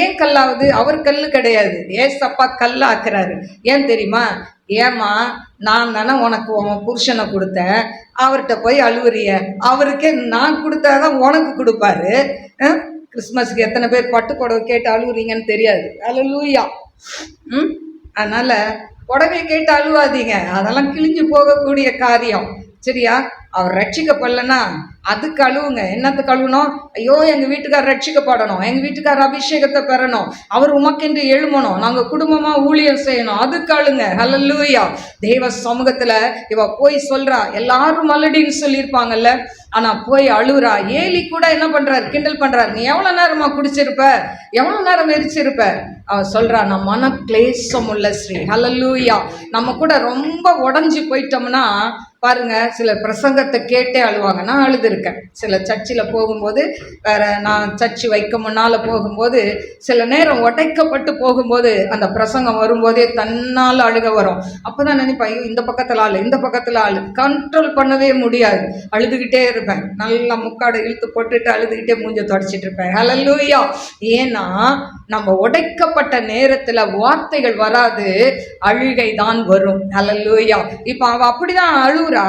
ஏன் கல்லாவது? அவர் கல்லு கிடையாது, ஏசப்பா கல்லாக்குறாரு. ஏன் தெரியுமா? ஏமா, நான் தானே உனக்கு உன் புருஷனை கொடுத்தேன், அவர்கிட்ட போய் அழுவுறிய, அவருக்கே நான் கொடுத்தாதான் உனக்கு கொடுப்பாரு. கிறிஸ்மஸுக்கு எத்தனை பேர் பட்டு புடவை கேட்டு அழுவுறீங்கன்னு தெரியாது. ஹல்லேலூயா. அதனால் புடவை கேட்டு அழுவாதீங்க, அதெல்லாம் கிழிஞ்சு போகக்கூடிய காரியம். சரியா? அவர் ரட்சிக்கப்படலைன்னா அதுக்கு அழுவுங்க. என்னத்துக்கு அழுவணும்? ஐயோ, எங்கள் வீட்டுக்காரர் ரட்சிக்கப்படணும், எங்கள் வீட்டுக்காரர் அபிஷேகத்தை பெறணும், அவர் உமக்கென்று எழுமணும், நாங்கள் குடும்பமாக ஊழியர் செய்யணும், அதுக்கு அழுங்க. ஹல்லேலூயா. தெய்வ சமூகத்தில் இவ போய் சொல்கிறா, எல்லாரும் மலடின்னு சொல்லியிருப்பாங்கல்ல, ஆனால் போய் அழுகுறா. ஏலி கூட என்ன பண்ணுறாரு, கிண்டல் பண்ணுறாரு, நீ எவ்வளோ நேரமாக குடிச்சிருப்ப, எவ்வளோ நேரம் எரிச்சிருப்ப? அவன் சொல்கிறா, நான் மன கிளேசம் உள்ள ஸ்ரீ. ஹல்லேலூயா. நம்ம கூட ரொம்ப உடஞ்சி போயிட்டோம்னா பாருங்க, சில பிரசங்கத்தை கேட்டே அழுவாங்க. நான் அழுதுருக்கேன். சில சர்ச்சில் போகும்போது, வேற நான் சர்ச்சு வைக்க முன்னால் போகும்போது, சில நேரம் உடைக்கப்பட்டு போகும்போது அந்த பிரசங்கம் வரும்போதே தன்னால் அழுக வரும். அப்போ தான் நினைப்பேன், ஐயோ இந்த பக்கத்தில் ஆள், இந்த பக்கத்தில் ஆள், கண்ட்ரோல் பண்ணவே முடியாது. அழுதுகிட்டே இருப்பேன். நல்லா முக்காடை இழுத்து போட்டுட்டு அழுதுகிட்டே மூஞ்ச தொடச்சிட்டு இருப்பேன். ஹல்லேலூயா. ஏன்னா நம்ம உடைக்கப்பட்ட நேரத்தில் வார்த்தைகள் வராது, அழுகை தான் வரும். ஹல்லேலூயா. இப்போ அவள் அப்படிதான் அழுகுறா,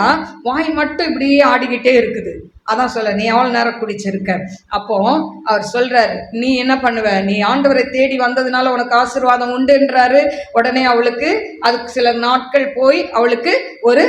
வாய் மட்டும் இப்படியே ஆடிக்கிட்டே இருக்குது. அதான் சொல்ல, நீ எவ்வளோ நேரம் குடிச்சிருக்க. அப்போ அவர் சொல்றாரு, நீ என்ன பண்ணுவ, நீ ஆண்டவரை தேடி வந்ததுனால உனக்கு ஆசீர்வாதம் உண்டுன்றாரு. உடனே அவளுக்கு அதுக்கு சில நாட்கள் போய் அவளுக்கு ஒரு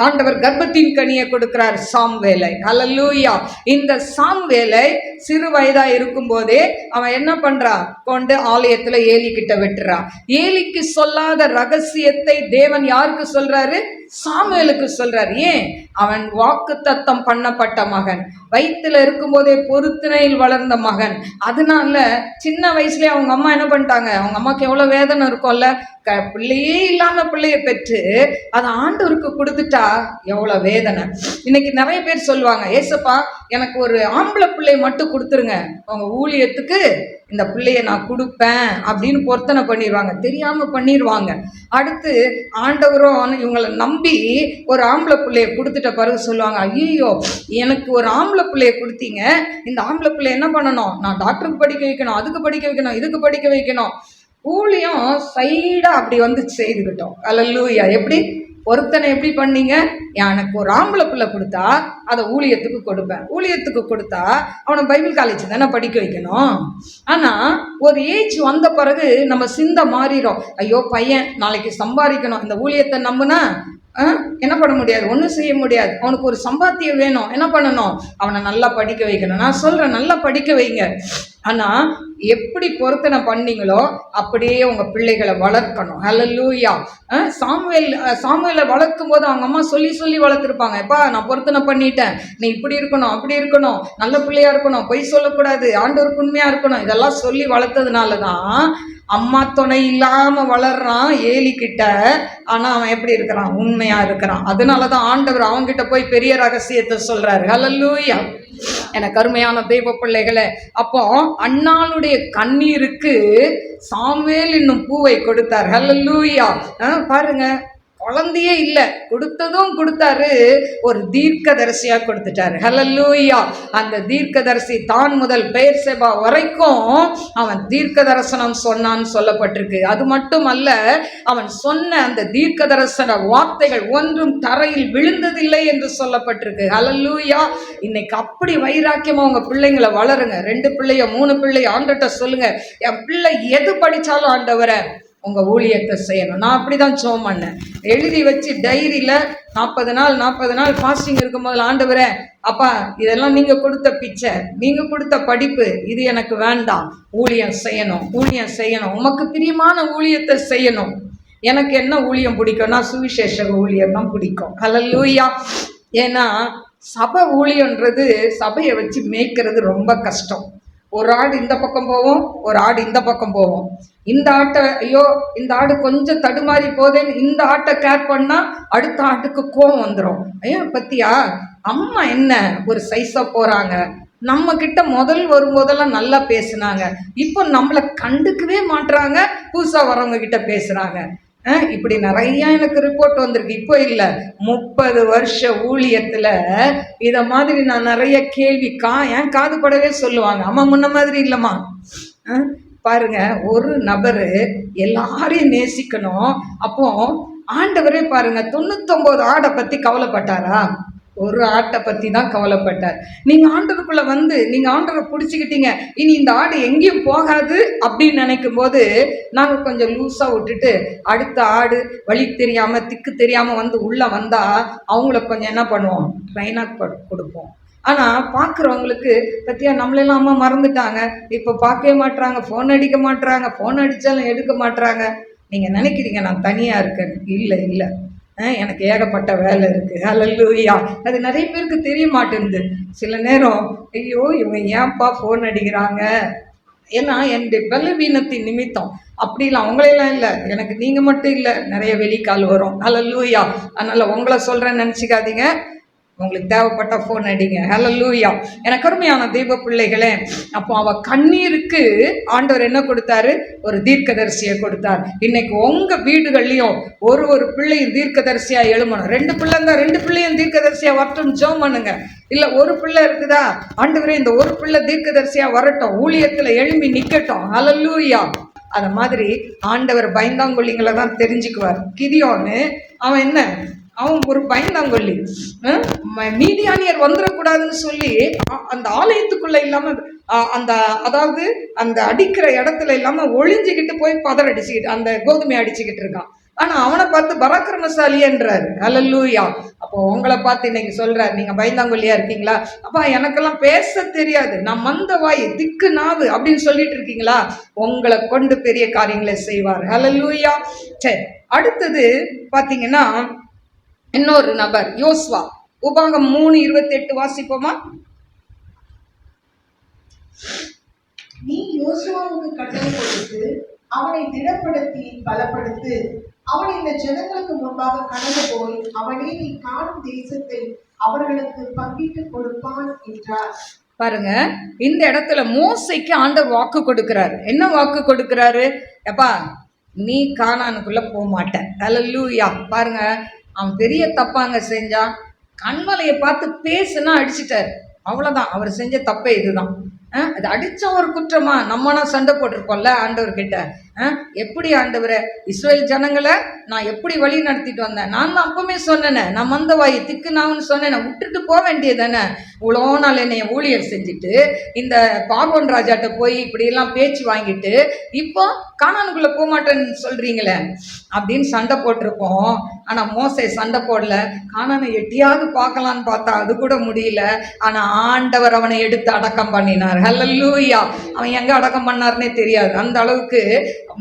ஆண்டவர் கர்ப்பத்தின் கனியை கொடுக்கிறார், சாம்வேலை. ஹல்லேலூயா. இந்த சாம்வேலை சிறு வயதா இருக்கும் போதே அவன் என்ன பண்றான், கொண்டு ஆலயத்துல ஏலி கிட்ட விட்டுறான். ஏலிக்கு சொல்லாத ரகசியத்தை தேவன் யாருக்கு சொல்றாரு, சாமுவேலுக்கு சொல்றார். ஏன், அவன் வாக்குத்தத்தம் பண்ணப்பட்ட மகன், வயிற்றுல இருக்கும் போதே பொருத்தனையில் வளர்ந்த மகன். அதனால சின்ன வயசுலயே அவங்க அம்மா என்ன பண்ணிட்டாங்க, அவங்க அம்மாவுக்கு எவ்வளவு வேதனை இருக்கும்ல, பிள்ளையே இல்லாம பிள்ளைய பெற்று அதை ஆண்டவருக்கு கொடுத்துட்டா எவ்வளவு வேதனை. இன்னைக்கு நிறைய பேர் சொல்லுவாங்க, ஏசப்பா எனக்கு ஒரு ஆம்பளை பிள்ளைய மட்டும் கொடுத்துருங்க, அவங்க ஊழியத்துக்கு இந்த பிள்ளைய நான் கொடுப்பேன் அப்படின்னு பொருத்தனை பண்ணிடுவாங்க, தெரியாம பண்ணிடுவாங்க. அடுத்து ஆண்டவரும் இவங்களை நம்பி ஒரு ஆம்பளை பிள்ளைய கொடுத்துட்ட பிறகு சொல்லுவாங்க, ஐயோ எனக்கு ஒரு ஆம்பளை பிள்ளைய கொடுத்தீங்க, இந்த ஆம்பளை பிள்ளை என்ன பண்ணணும், நான் டாக்டருக்கு படிக்க வைக்கணும், அதுக்கு படிக்க வைக்கணும், இதுக்கு படிக்க வைக்கணும். ஊழியம் சைடா அப்படி வந்து செய்துக்கிட்டோம். ஹல்லேலூயா. எப்படி பொருத்தனை எப்படி பண்ணீங்க, எனக்கு ஒரு ஆம்பளை பிள்ளை கொடுத்தா அதை ஊழியத்துக்கு கொடுப்பேன், ஊழியத்துக்கு கொடுத்தா அவனை பைபிள் காலேஜ் தானே படிக்க வைக்கணும். ஆனால் ஒரு ஏஜ் வந்த பிறகு நம்ம சிந்தை மாறிடும். ஐயோ பையன் நாளைக்கு சம்பாதிக்கணும், இந்த ஊழியத்தை நம்புனா என்ன பண்ண முடியாது, ஒன்றும் செய்ய முடியாது, அவனுக்கு ஒரு சம்பாத்தியம் வேணும், என்ன பண்ணணும், அவனை நல்லா படிக்க வைக்கணும். நான் சொல்கிறேன், நல்லா படிக்க வைங்க. ஆனால் எப்படி பொருத்தனை பண்ணீங்களோ அப்படியே உங்கள் பிள்ளைகளை வளர்க்கணும். ஹல்லேலூயா. சாமுவேலை வளர்க்கும் போது அவங்க அம்மா சொல்லி சொல்லி வளர்த்துருப்பாங்க, எப்பா நான் பொருத்தனை பண்ணிட்டேன், நீ இப்படி இருக்கணும், அப்படி இருக்கணும், நல்ல பிள்ளையா இருக்கணும், பொய் சொல்லக்கூடாது, ஆண்டவருக்கு உண்மையாக இருக்கணும், இதெல்லாம் சொல்லி வளர்த்ததுனால தான் அம்மா துணை இல்லாம வளர்றான் ஏலி கிட்ட. ஆனா அவன் எப்படி இருக்கிறான், உண்மையா இருக்கிறான். அதனாலதான் ஆண்டவர் அவங்கிட்ட போய் பெரிய ரகசியத்தை சொல்றாரு. ஹல்லேலூயா. எனக்கு அருமையான தெய்வ பிள்ளைகளே, அப்போ அன்னாளுடைய கண்ணீருக்கு சாமுவேல் என்னும் பூவை கொடுத்தார். ஹல்லேலூயா. பாருங்க, குழந்தையே இல்லை, கொடுத்ததும் கொடுத்தாரு, ஒரு தீர்க்கதரிசியா கொடுத்துட்டாரு. ஹல்லேலூயா. அந்த தீர்க்கதரிசி தான் முதல் பெயர்செபா வரைக்கும் அவன் தீர்க்க தரிசனம் சொன்னான்னு சொல்லப்பட்டிருக்கு. அது மட்டுமல்ல, அவன் சொன்ன அந்த தீர்க்க தரிசன வார்த்தைகள் ஒன்றும் தரையில் விழுந்ததில்லை என்று சொல்லப்பட்டிருக்கு. ஹல்லேலூயா. இன்னைக்கு அப்படி வைராக்கியமா உங்க பிள்ளைங்களை வளருங்க. 2 பிள்ளையோ 3 பிள்ளையோ ஆண்டவர்கிட்ட சொல்லுங்க, என் பிள்ளை எது படிச்சாலும் ஆண்டவரே உங்கள் ஊழியத்தை செய்யணும். நான் அப்படி தான் ஜெபம் பண்ணேன், எழுதி வச்சு டைரியில் 40 நாள் ஃபாஸ்டிங் இருக்கும்போது, ஆண்டவரே அப்பா இதெல்லாம் நீங்கள் கொடுத்த பிச்சை, நீங்கள் கொடுத்த படிப்பு, இது எனக்கு வேண்டாம், ஊழியம் செய்யணும், ஊழியம் செய்யணும், உமக்கு பிரியமான ஊழியத்தை செய்யணும். எனக்கு என்ன ஊழியம் பிடிக்கும்னா சுவிசேஷ ஊழியம் தான் பிடிக்கும். ஹல்லேலூயா. ஏன்னா சபை ஊழியன்றது சபையை வச்சு மேய்க்கிறது ரொம்ப கஷ்டம். ஒரு ஆடு இந்த பக்கம் போவோம், ஒரு ஆடு இந்த பக்கம் போவோம். இந்த ஆட்டை ஐயோ இந்த ஆடு கொஞ்சம் தடுமாறி போதேன்னு இந்த ஆட்டை கேர் பண்ணால் அடுத்த ஆட்டுக்கு கோவம் வந்துடும். ஐயோ பத்தியா அம்மா என்ன ஒரு சைஸாக போகிறாங்க, நம்ம கிட்ட முதல் வரும்போதெல்லாம் நல்லா பேசுனாங்க, இப்போ நம்மளை கண்டுக்கவே மாட்டுறாங்க, புதுசாக வரவங்க கிட்ட பேசுகிறாங்க. இப்படி நிறைய எனக்கு ரிப்போர்ட் வந்திருக்கு. இப்போ இல்லை, 30 வருஷ ஊழியத்தில் இதை மாதிரி நான் நிறைய கேள்வி என் காது படவே சொல்லுவாங்க, அம்மா முன்ன மாதிரி இல்லைம்மா. பாருங்க, ஒரு நபர் எல்லாரையும் நேசிக்கணும். அப்போ ஆண்டவரே பாருங்க 99 ஆடை பற்றி கவலைப்பட்டாரா, ஒரு ஆட்டை பற்றி தான் கவலைப்பட்டார். நீங்கள் ஆண்டவருக்குள்ளே வந்து நீங்கள் ஆண்டவரை பிடிச்சிக்கிட்டீங்க, இனி இந்த ஆடு எங்கேயும் போகாது அப்படின்னு நினைக்கும் போது நாங்கள் கொஞ்சம் லூஸாக விட்டுட்டு அடுத்த ஆடு வழி தெரியாமல் திக்கு தெரியாமல் வந்து உள்ளே வந்தால் அவங்கள கொஞ்சம் என்ன பண்ணுவோம், ட்ரைனாக கொடுப்போம். ஆனால் பார்க்குறவங்களுக்கு பற்றியா நம்மளெல்லாம் அம்மா மறந்துட்டாங்க, இப்போ பார்க்கவே மாட்டுறாங்க, ஃபோன் அடிக்க மாட்டுறாங்க, ஃபோன் அடித்தாலும் எடுக்க மாட்டுறாங்க. நீங்கள் நினைக்கிறீங்க நான் தனியாக இருக்கேன். இல்லை இல்லை, எனக்கு ஏகப்பட்ட வேலை இருக்குது. ஹல்லேலூயா. அது நிறைய பேருக்கு தெரிய மாட்டேங்குது. சில நேரம் ஐயோ இவங்க ஏன்ப்பா ஃபோன் அடிக்கிறாங்க, ஏன்னா என்னுடைய பலவீனத்தின் நிமித்தம் அப்படிலாம் உங்களையெல்லாம் இல்லை, எனக்கு நீங்கள் மட்டும் இல்லை, நிறைய வெளிக்கால் வரும். ஹல்லேலூயா. அதனால் உங்களை சொல்கிறேன்னு நினச்சிக்காதீங்க. உங்களுக்கு தேவைப்பட்ட ஃபோன் அடிங்க. ஹல்லேலூயா. எனக்கு அருமையான தெய்வ பிள்ளைகளே, அப்போ அவ கண்ணீருக்கு ஆண்டவர் என்ன கொடுத்தாரு? ஒரு தீர்க்கதரிசியை கொடுத்தார். இன்னைக்கு உங்கள் வீடுகள்லையும் ஒரு பிள்ளையும் தீர்க்கதரிசியாக எழுமணும். 2 பிள்ளை இருந்தால் 2 பிள்ளையும் தீர்க்கதரிசியாக வரட்டும், ஜெபம் பண்ணுங்க. இல்லை ஒரு பிள்ளை இருக்குதா, ஆண்டவரே இந்த ஒரு பிள்ளை தீர்க்கதரிசியாக வரட்டும், ஊழியத்தில் எழும்பி நிற்கட்டும். ஹல்லேலூயா. அதை மாதிரி ஆண்டவர் பயந்தாங்கொல்லிங்களை தான் தெரிஞ்சுக்குவார். கிதியோன்னு அவன் என்ன, அவன் ஒரு பயந்தாங்கொல்லி. மீதியானியர் வந்துடக்கூடாதுன்னு சொல்லி அந்த ஆலயத்துக்குள்ள இல்லாம அதாவது அந்த அடிக்கிற இடத்துல இல்லாம ஒளிஞ்சுக்கிட்டு போய் பதர் அடிச்சுக்கிட்டு அந்த கோதுமை அடிச்சுக்கிட்டு இருக்கான். ஆனா அவனை பார்த்து பராக்கிரமசாலின்றாரு. ஹல்லேலூயா. அப்போ உங்களை பார்த்து இன்னைக்கு சொல்றாரு, நீங்க பயந்தாங்கொல்லியா இருக்கீங்களா? அப்பா எனக்கெல்லாம் பேச தெரியாது, நான் மந்த வாய், திக்கு நாவு அப்படின்னு சொல்லிட்டு இருக்கீங்களா? உங்களை கொண்டு பெரிய காரியங்களை செய்வார். ஹல்லேலூயா. சரி, அடுத்தது பாத்தீங்கன்னா இன்னொரு நபர் யோசுவா. உபாகம் 3:28 வாசிப்போமா? நீ யோசுவாவுக்கு கட்டளை கொடுத்து அவனை திடப்படுத்தி பலப்படுத்து, அவன் இந்த ஜனங்களுக்கு முன்பாக கடந்து போய் அவனே நீ காணும் தேசத்தை அவர்களுக்கு பங்கிட்டு கொடுப்பான் என்றார். பாருங்க, இந்த இடத்துல மோசைக்கு ஆண்டவர் வாக்கு கொடுக்கிறாரு. என்ன வாக்கு கொடுக்கிறாரு? எப்பா நீ கானானுக்குள்ள போக மாட்ட. ஹல்லேலூயா. பாருங்க, அவன் பெரிய தப்பாங்க செஞ்சான். கண்மலையை பார்த்து பேசுனா அடிச்சிட்டாரு, அவ்வளோதான். அவர் செஞ்ச தப்பே இதுதான். அது அடித்த ஒரு குற்றமா? நம்மனா சண்டை போட்டிருக்கோம்ல ஆண்டவர்கிட்ட. எப்படி ஆண்டவரை இஸ்ரேல் ஜனங்களை நான் எப்படி வழி நடத்திட்டு வந்தேன்? நான் தான் அப்பவுமே சொன்னேனே, நான் மந்த வாய் திக்கு நாவுன்னு சொன்னேன், விட்டுட்டு போக வேண்டியதானே. இவ்வளோ நாள் என்னை ஊழியர் செஞ்சுட்டு இந்த பார்வோன் ராஜாட்ட போய் இப்படியெல்லாம் பேச்சு வாங்கிட்டு இப்போ கானானுக்குள்ளே போக மாட்டேன்னு சொல்கிறீங்களே அப்படின்னு சண்டை போட்டிருக்கோம். ஆனால் மோசே சண்டை போடல. கானானை எட்டியாவது பார்க்கலான்னு பார்த்தா அது கூட முடியல. ஆனால் ஆண்டவர் அவனை எடுத்து அடக்கம் பண்ணினார். ஹல்லேலூயா. அவன் எங்கே அடக்கம் பண்ணார்னே தெரியாது. அந்த அளவுக்கு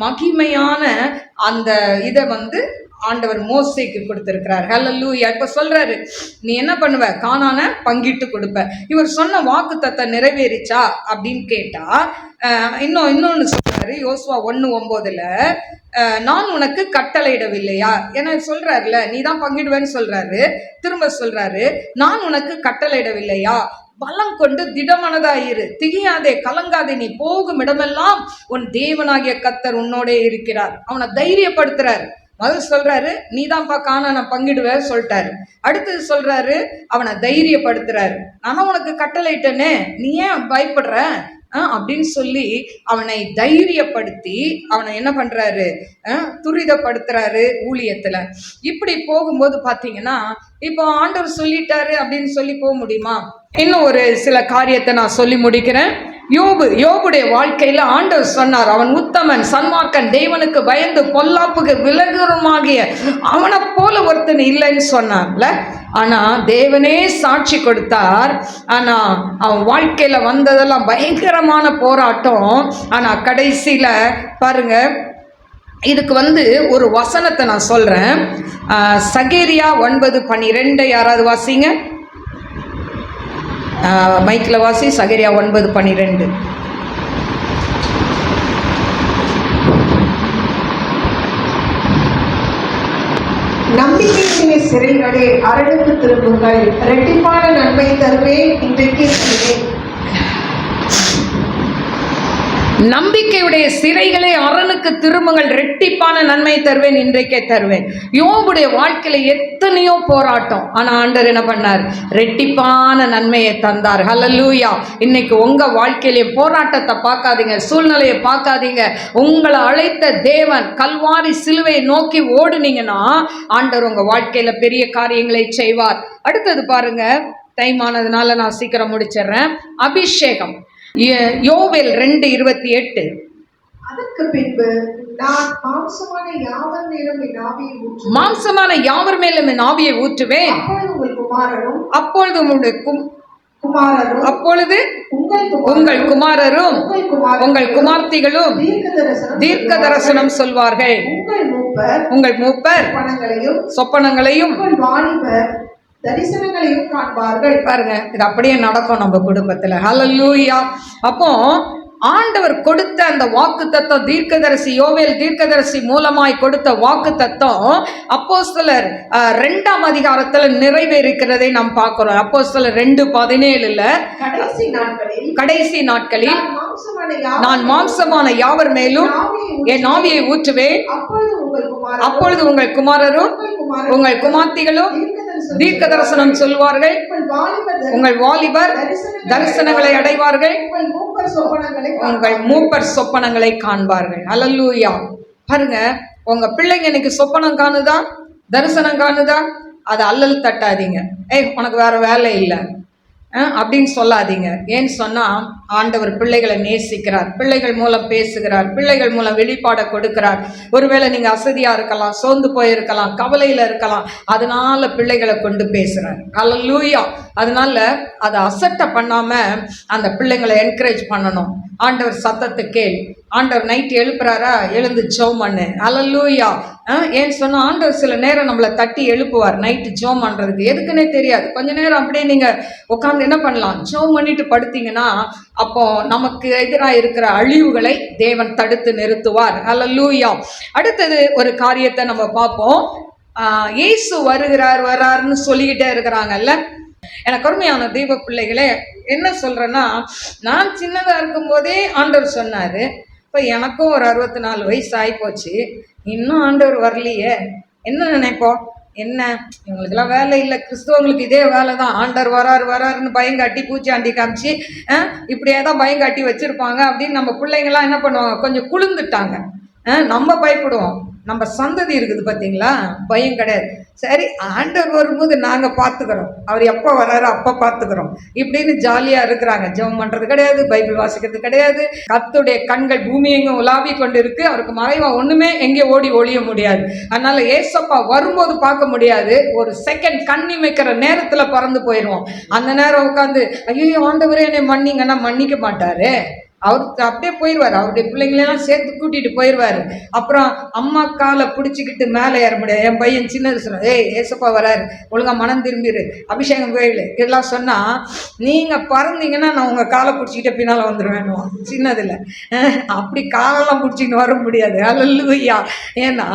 மகிமையான அந்த இதை ஆண்டவர் மோசேக்கு கொடுத்திருக்கிறார். ஹல்லேலூயா. இப்ப சொல்றாரு, நீ என்ன பண்ணுவ? கானானை பங்கிட்டு கொடுப்ப. இவர் சொன்ன வாக்குத்தத்தை நிறைவேறிச்சா அப்படின்னு கேட்டா இன்னொன்னு சொல்றாரு. யோசுவா 1:9 நான் உனக்கு கட்டளையிடவில்லையா என சொல்றாருல, நீ தான் பங்கிடுவேன்னு சொல்றாரு. திரும்ப சொல்றாரு, நான் உனக்கு கட்டளையிடவில்லையா? பலம் கொண்டு திடமனதாயிரு, திகையாதே, கலங்காதே, நீ போகும் இடமெல்லாம் உன் தேவனாகிய கர்த்தர் உன்னோடே இருக்கிறார். அவனை தைரியப்படுத்துறாரு. முதல் சொல்றாரு, நீ தான்ப்பா கானானை பங்கிடுவ சொல்லிட்டாரு. அடுத்தது சொல்றாரு, அவனை தைரியப்படுத்துறாரு. நான் உனக்கு கட்டளையிட்டனே, நீ ஏன் பயப்படுற அப்படின்னு சொல்லி அவனை தைரியப்படுத்தி அவனை என்ன பண்றாரு? துரிதப்படுத்துறாரு ஊழியத்துல. இப்படி போகும்போது பாத்தீங்கன்னா, இப்போ ஆண்டவர் சொல்லிட்டாரு அப்படின்னு சொல்லி போக முடியுமா? இன்னும் ஒரு சில காரியத்தை நான் சொல்லி முடிக்கிறேன். யோபுடைய வாழ்க்கையில ஆண்டவர் சொன்னார், அவன் உத்தமன், சன்மார்க்கன், தேவனுக்கு பயந்து பொல்லாப்புக்கு விலகுமாகிய அவனை போல ஒருத்தன் இல்லைன்னு சொன்னார்ல. ஆனா தேவனே சாட்சி கொடுத்தார். ஆனா அவன் வாழ்க்கையில வந்ததெல்லாம் பயங்கரமான போராட்டம். ஆனா கடைசியில பாருங்க, இதுக்கு ஒரு வசனத்தை நான் சொல்றேன். சகேரியா 9:12 யாராவது வாசிங்க. மைக்கில் வாசி. சகேரியா 9:12. நம்பிக்கையுடைய சிறைகளே அரணுக்கு திரும்புங்கள், இரட்டிப்பான நன்மை தருவேன் இன்றைக்கு செய்வேன். நம்பிக்கையுடைய சிறைகளை அரணுக்கு திரும்புங்கள், ரெட்டிப்பான நன்மை தருவேன், இன்றைக்கே தருவேன். யோபுடைய வாழ்க்கையில எத்தனையோ போராட்டம். ஆனா ஆண்டவர் என்ன பண்ணார்? ரெட்டிப்பான நன்மையை தந்தார். ஹல்லேலூயா. இன்னைக்கு உங்க வாழ்க்கையிலே போராட்டத்தை பார்க்காதீங்க, சூழ்நிலையை பார்க்காதீங்க. உங்களை அழைத்த தேவன் கல்வாரி சிலுவையை நோக்கி ஓடுனீங்கன்னா ஆண்டவர் உங்க வாழ்க்கையில பெரிய காரியங்களை செய்வார். அடுத்தது பாருங்க, டைம் ஆனதுனால நான் சீக்கிரம் முடிச்சிடுறேன். அபிஷேகம். யோவேல் 2:28. அதற்கு பின்பு நான் மாம்சமான யாவர் மேலும் என் ஆவியை ஊற்றுவேன். அப்பொழுது உங்கள் குமாரரும் உங்கள் குமார்த்திகளும் தீர்க்க தரிசனம் சொல்வார்கள். உங்கள் மூப்பர் சொப்பனங்களையும் தரிசனங்களையும் காண்பார்கள். பாருங்க, இது அப்படியே நடக்கும் நம்ம குடும்பத்துல. ஹல்லேலூயா. அப்போ ஆண்டவர் கொடுத்த அந்த வாக்குத்தத்தம், தீர்க்கதரிசி யோவேல் தீர்க்கதரிசி மூலமாய் கொடுத்த வாக்குத்தத்தம் அப்போஸ்தலர் 2ஆம் அதிகாரத்துல நிறைவேறிக்கிறதை நாம் பார்க்கிறோம். அப்போஸ்தலர் 2:17 கடைசி நாட்களில் நான் மாம்சமான யாவர் மேலும் என் ஆவியை ஊற்றுவேன், அப்பொழுது உங்கள் குமாரரும் உங்கள் குமார்த்திகளும் தீர்க்க தரிசனம் சொல்வார்கள், உங்கள் வாலிபர் தரிசனங்களை அடைவார்கள், உங்கள் மூப்பர் சொப்பனங்களை காண்பார்கள். அல்லேலூயா. பாருங்க, உங்க பிள்ளைங்க இன்னைக்கு சொப்பனம் காணுதா, தரிசனம் காணுதா, அதை அல்லல் தட்டாதீங்க. உனக்கு வேற வேலை இல்லை அப்படின்னு சொல்லாதீங்க. ஏன்னு சொன்னா ஆண்டவர் பிள்ளைகளை நேசிக்கிறார், பிள்ளைகள் மூலம் பேசுகிறார், பிள்ளைகள் மூலம் வெளிப்பாட கொடுக்கிறார். ஒருவேளை நீங்க அசதியா இருக்கலாம், சோர்ந்து போயிருக்கலாம், கவலையில இருக்கலாம், அதனால பிள்ளைகளை கொண்டு பேசுறார். அல்லேலூயா. அதனால அதை அசட்டை பண்ணாம அந்த பிள்ளைங்களை என்கரேஜ் பண்ணணும். ஆண்டவர் சத்தத்தை கேள், ஆண்டவர் நைட்டு எழுப்புறாரா, எழுந்து ஜெபம் பண்ணு. அல்லேலூயா. ஏன்னு சொன்னா ஆண்டவர் சில நேரம் நம்மளை தட்டி எழுப்புவார் நைட்டு ஜெபம் பண்றதுக்கு. எதுக்குன்னே தெரியாது. கொஞ்ச நேரம் அப்படியே நீங்க உட்காந்து என்ன பண்ணலாம், ஜெபம் பண்ணிட்டு படுத்தீங்கன்னா அப்போ நமக்கு எதிராக இருக்கிற அழிவுகளை தேவன் தடுத்து நிறுத்துவார். அல்லேலூயா. அடுத்தது ஒரு காரியத்தை நம்ம பார்ப்போம். இயேசு வராருன்னு சொல்லிக்கிட்டே இருக்கிறாங்கல்ல. எனக்கு அருமையான தெய்வ பிள்ளைகளே, என்ன சொல்றேன்னா, நான் சின்னதா இருக்கும் போதே ஆண்டவர் சொன்னாரு. இப்போ எனக்கும் ஒரு 64 வயசு ஆகிப்போச்சு, இன்னும் ஆண்டவர் வரலையே. என்ன நினைப்போம், என்ன இவங்களுக்கெல்லாம் வேலை இல்லை, கிறிஸ்தவங்களுக்கு இதே வேலை தான், ஆண்டவர் வராருன்னு பயங்காட்டி பூச்சாண்டி காமிச்சு இப்படியே தான் பயங்காட்டி வச்சுருப்பாங்க அப்படின்னு நம்ம பிள்ளைங்கள்லாம் என்ன பண்ணுவாங்க, கொஞ்சம் குளிர்ந்துட்டாங்க. நம்ம பயப்படுவோம். நம்ம சந்ததி இருக்குது பார்த்தீங்களா, பயம் கிடையாது. சரி, ஆண்டவர் வரும்போது நாங்கள் பார்த்துக்கிறோம், அவர் எப்போ வர்றாரோ அப்போ பார்த்துக்கிறோம் இப்படின்னு ஜாலியாக இருக்கிறாங்க. ஜெபம் பண்ணுறது கிடையாது, பைபிள் வாசிக்கிறது கிடையாது. கர்த்தருடைய கண்கள் பூமி எங்கும் உலாவி கொண்டு இருக்கு, அவருக்கு மறைவா ஒன்றுமே எங்கே ஓடி ஒழிய முடியாது. அதனால ஏசப்பா வரும்போது பார்க்க முடியாது, ஒரு செகண்ட் கண்ணிமைக்கிற நேரத்தில் பறந்து போயிடுவோம். அந்த நேரம் உட்காந்து ஐயோ ஆண்டவரே என்னை மன்னிங்கன்னா மன்னிக்க மாட்டாரு. அவர் அப்படியே போயிடுவார், அவருடைய பிள்ளைங்களெல்லாம் சேர்த்து கூட்டிட்டு போயிடுவாரு. அப்புறம் அம்மா காலை பிடிச்சிக்கிட்டு மேலே ஏற முடியாது. என் பையன் சின்னது சொன்ன, ஏசப்பா வராரு, ஒழுங்கா மனம் திரும்பிடு, அபிஷேகம் கோயில் இதெல்லாம் சொன்னா நீங்க பறந்தீங்கன்னா நான் உங்க காலை பிடிச்சிக்கிட்ட பின்னால வந்துடுவேன். சின்னதுல அப்படி காலெல்லாம் பிடிச்சிக்கிட்டு வர முடியாது. அல்லேலூயா. ஏன்னா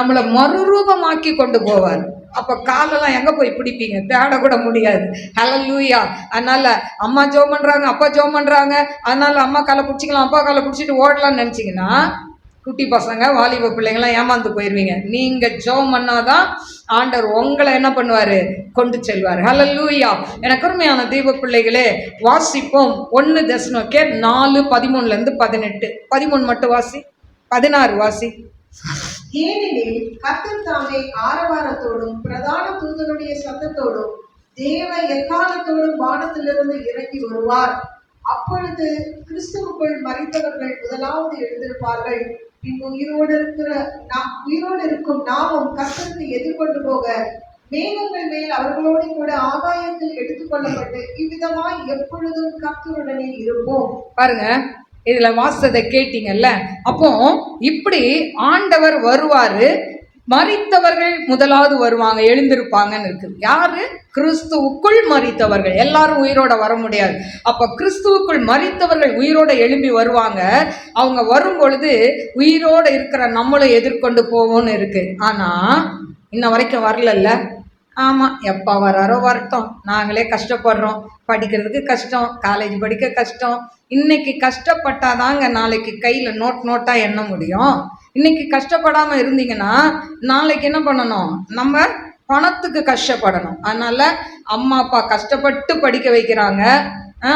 நம்மளை மறுரூபமாக்கி கொண்டு போவார். அப்போ காலெல்லாம் எங்கே போய் பிடிப்பீங்க, தேட கூட முடியாது. அல்லேலூயா. அதனால அம்மா ஜெபம் பண்ணுறாங்க, அப்பா ஜெபம் பண்ணுறாங்க, அதனால அம்மா காலை பிடிச்சிக்கலாம், அப்பா காலை பிடிச்சிட்டு ஓடலாம்னு நினச்சிங்கன்னா குட்டி பசங்க வாலிப பிள்ளைங்களாம் ஏமாந்து போயிடுவீங்க. நீங்கள் ஜெபம் பண்ணாதான் ஆண்டவர் உங்களை என்ன பண்ணுவார், கொண்டு செல்வார். அல்லேலூயா. எனக்கு உண்மையான தெய்வ பிள்ளைகளே, வாசிப்போம் 1 தெசலோனிக்கேயர் 4:13-18. 13 மட்டும் வாசி, 16 வாசி. ஏனெனில் கர்த்தர் தாமே ஆரவாரத்தோடும் பிரதான தூதனுடைய சத்தத்தோடும் தேவ எக்காலத்தோடும் வானத்திலிருந்து இறங்கி வருவார். அப்பொழுது கிறிஸ்துவுக்குள் மரித்தவர்கள் முதலாவது எழுந்திருப்பார்கள். பின்பு உயிரோடு இருக்கும் நாமும் கர்த்தருக்கு எதிர்கொண்டு போக மேகங்கள் மேல் அவர்களோடு கூட ஆகாயத்தில் எடுத்துக்கொள்ளப்பட்டு இவ்விதமாய் எப்பொழுதும் கர்த்தருடனே இருப்போம். பாருங்க, இதுல வாசத்தை கேட்டீங்கல்ல. அப்போ இப்படி ஆண்டவர் வருவாரு, மரித்தவர்கள் முதலாவது வருவாங்க, எழுந்திருப்பாங்கன்னு இருக்கு. யாரு? கிறிஸ்துவுக்குள் மரித்தவர்கள். எல்லாரும் உயிரோட வர முடியாது. அப்ப கிறிஸ்துவுக்குள் மரித்தவர்கள் உயிரோட எழும்பி வருவாங்க. அவங்க வரும் பொழுது உயிரோட இருக்கிற நம்மளை எதிர்கொண்டு போவோம்னு இருக்கு. ஆனா இன்ன வரைக்கும் வரலல்ல. ஆமாம், எப்போ வராரோ வரட்டும், நாங்களே கஷ்டப்படுறோம், படிக்கிறதுக்கு கஷ்டம், காலேஜ் படிக்க கஷ்டம். இன்னைக்கு கஷ்டப்பட்டாதாங்க நாளைக்கு கையில் நோட்டாக எண்ண முடியும். இன்னைக்கு கஷ்டப்படாமல் இருந்தீங்கன்னா நாளைக்கு என்ன பண்ணணும், நம்ம பணத்துக்கு கஷ்டப்படணும். அதனால் அம்மா அப்பா கஷ்டப்பட்டு படிக்க வைக்கிறாங்க.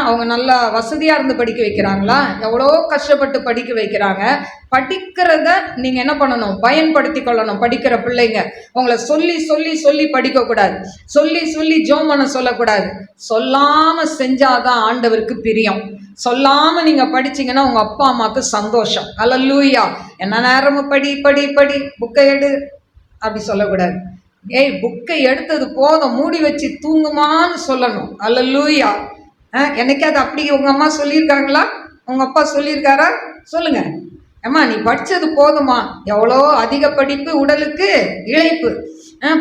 அவங்க நல்லா வசதியாக இருந்து படிக்க வைக்கிறாங்களா? எவ்வளோ கஷ்டப்பட்டு படிக்க வைக்கிறாங்க. படிக்கிறத நீங்கள் என்ன பண்ணணும், பயன்படுத்தி கொள்ளணும். படிக்கிற பிள்ளைங்க உங்களை சொல்லி சொல்லி சொல்லி படிக்கக்கூடாது, சொல்லி சொல்லி ஜெபம் பண்ண சொல்லக்கூடாது. சொல்லாமல் செஞ்சாதான் ஆண்டவருக்கு பிரியம். சொல்லாமல் நீங்கள் படிச்சிங்கன்னா உங்கள் அப்பா அம்மாவுக்கு சந்தோஷம். அல்லேலூயா. என்ன நேரமும் படி படி படி, புக்கை எடு அப்படி சொல்லக்கூடாது. புக்கை எடுத்தது போதும், மூடி வச்சு தூங்குமான்னு சொல்லணும். அல்லேலூயா. என்னைக்காவது அப்படி உங்கள் அம்மா சொல்லியிருக்காங்களா, உங்கள் அப்பா சொல்லியிருக்காரா? சொல்லுங்க. அம்மா நீ படித்தது போதுமா, எவ்வளோ அதிக படிப்பு உடலுக்கு இழைப்பு,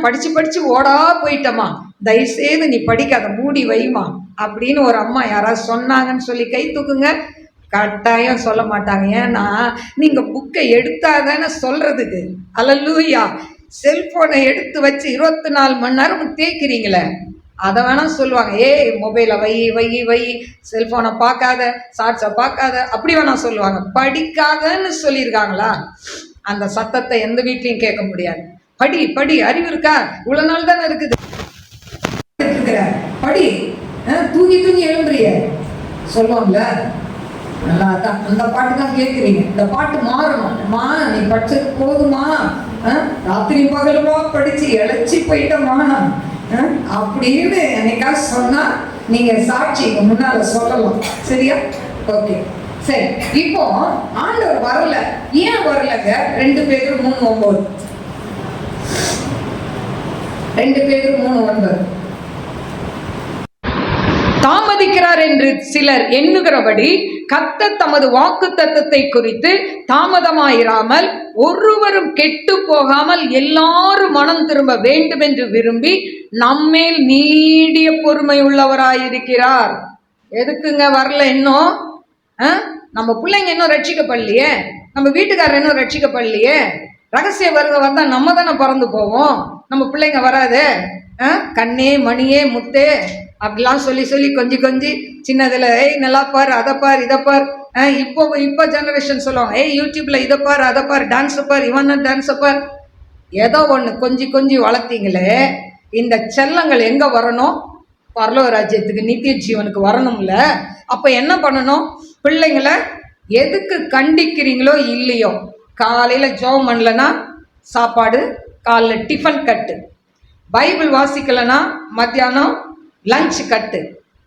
படித்து படித்து ஓடா போயிட்டம்மா, தயவுசெய்து நீ படிக்காத, மூடி வைமா அப்படின்னு ஒரு அம்மா யாராவது சொன்னாங்கன்னு சொல்லி கை தூக்குங்க. கட்டாயம் சொல்ல மாட்டாங்க. ஏன்னா நீங்கள் புக்கை எடுத்தாதானே சொல்கிறதுக்கு. அல்லேலூயா. செல்ஃபோனை எடுத்து வச்சு 24 மணி நேரம் தேய்க்கிறீங்களே, அதை வேணால் சொல்லுவாங்க. ஏய் மொபைலை வை வை வை, செல்ஃபோனை பார்க்காத, ஷார்ட்ஸை பார்க்காத, அப்படி வேணால் சொல்லுவாங்க. படிக்காதன்னு சொல்லியிருக்காங்களா? அந்த சத்தத்தை எந்த வீட்லையும் கேட்க முடியாது. படி படி, அறிவு இருக்கா? இவ்வளோ நாள் தானே இருக்குது, படி, தூங்கி தூங்கி எழும்புறிய சொல்லுவாங்கள. நல்லா தான் அந்த பாட்டு தான் கேட்குறீங்க. இந்த பாட்டு மாறணும். நீ படிச்சது போதுமா, ராத்திரி பகலுமா படிச்சு இழைச்சி போயிட்டோமா அப்படின்னு என்னைக்காவது சொன்னா நீங்க சாட்சி முன்னால சொல்லலாம். சரியா? ஓகே, சரி. இப்போ ஆண்டவர் வரல. ஏன் வரலங்க? 2 பேதுரு 3:9. 2 பேதுரு 3:9. தாமதிக்கிறார் என்று சிலர் எண்ணுகிறபடி கர்த்தர் தமது வாக்குத்தத்தத்தை குறித்து தாமதமாயிராமல் ஒருவரும் கெட்டு போகாமல் எல்லாரும் மனம் திரும்ப வேண்டும் என்று விரும்பி நம்மேல் நீடிய பொறுமை உள்ளவராயிருக்கிறார். எதுக்குங்க வரல இன்னும்? நம்ம பிள்ளைங்க இன்னும் ரட்சிக்கப்படலையே, நம்ம வீட்டுக்காரர் இன்னும் ரட்சிக்கப்படலையே. ரகசிய வருகை வந்தா நம்ம தானே பறந்து போவோம், நம்ம பிள்ளைங்க வராது. கண்ணே மணியே முத்தே அப்படிலாம் சொல்லி சொல்லி கொஞ்சி சின்னதுல ஏய் நல்லா பார், அதை பார், இதை பார். இப்போ ஜெனரேஷன் சொல்லுவாங்க, ஏய் யூடியூப்ல இதை பார், அதை பார், டான்ஸை பார், இவன் டான்ஸை பார். ஏதோ ஒன்று கொஞ்சி வளர்த்தீங்களே, இந்த செல்லங்கள் எங்க வரணும்? பரலோக ராஜ்யத்துக்கு, நித்திய ஜீவனுக்கு வரணும்ல. அப்ப என்ன பண்ணணும்? பிள்ளைங்களை எதுக்கு கண்டிக்கிறீங்களோ இல்லையோ, காலையில ஜெபம் பண்ணலன்னா சாப்பாடு, காலைல டிஃபன் கட்டு, பைபிள் வாசிக்கலைன்னா மத்தியானம் லஞ்ச்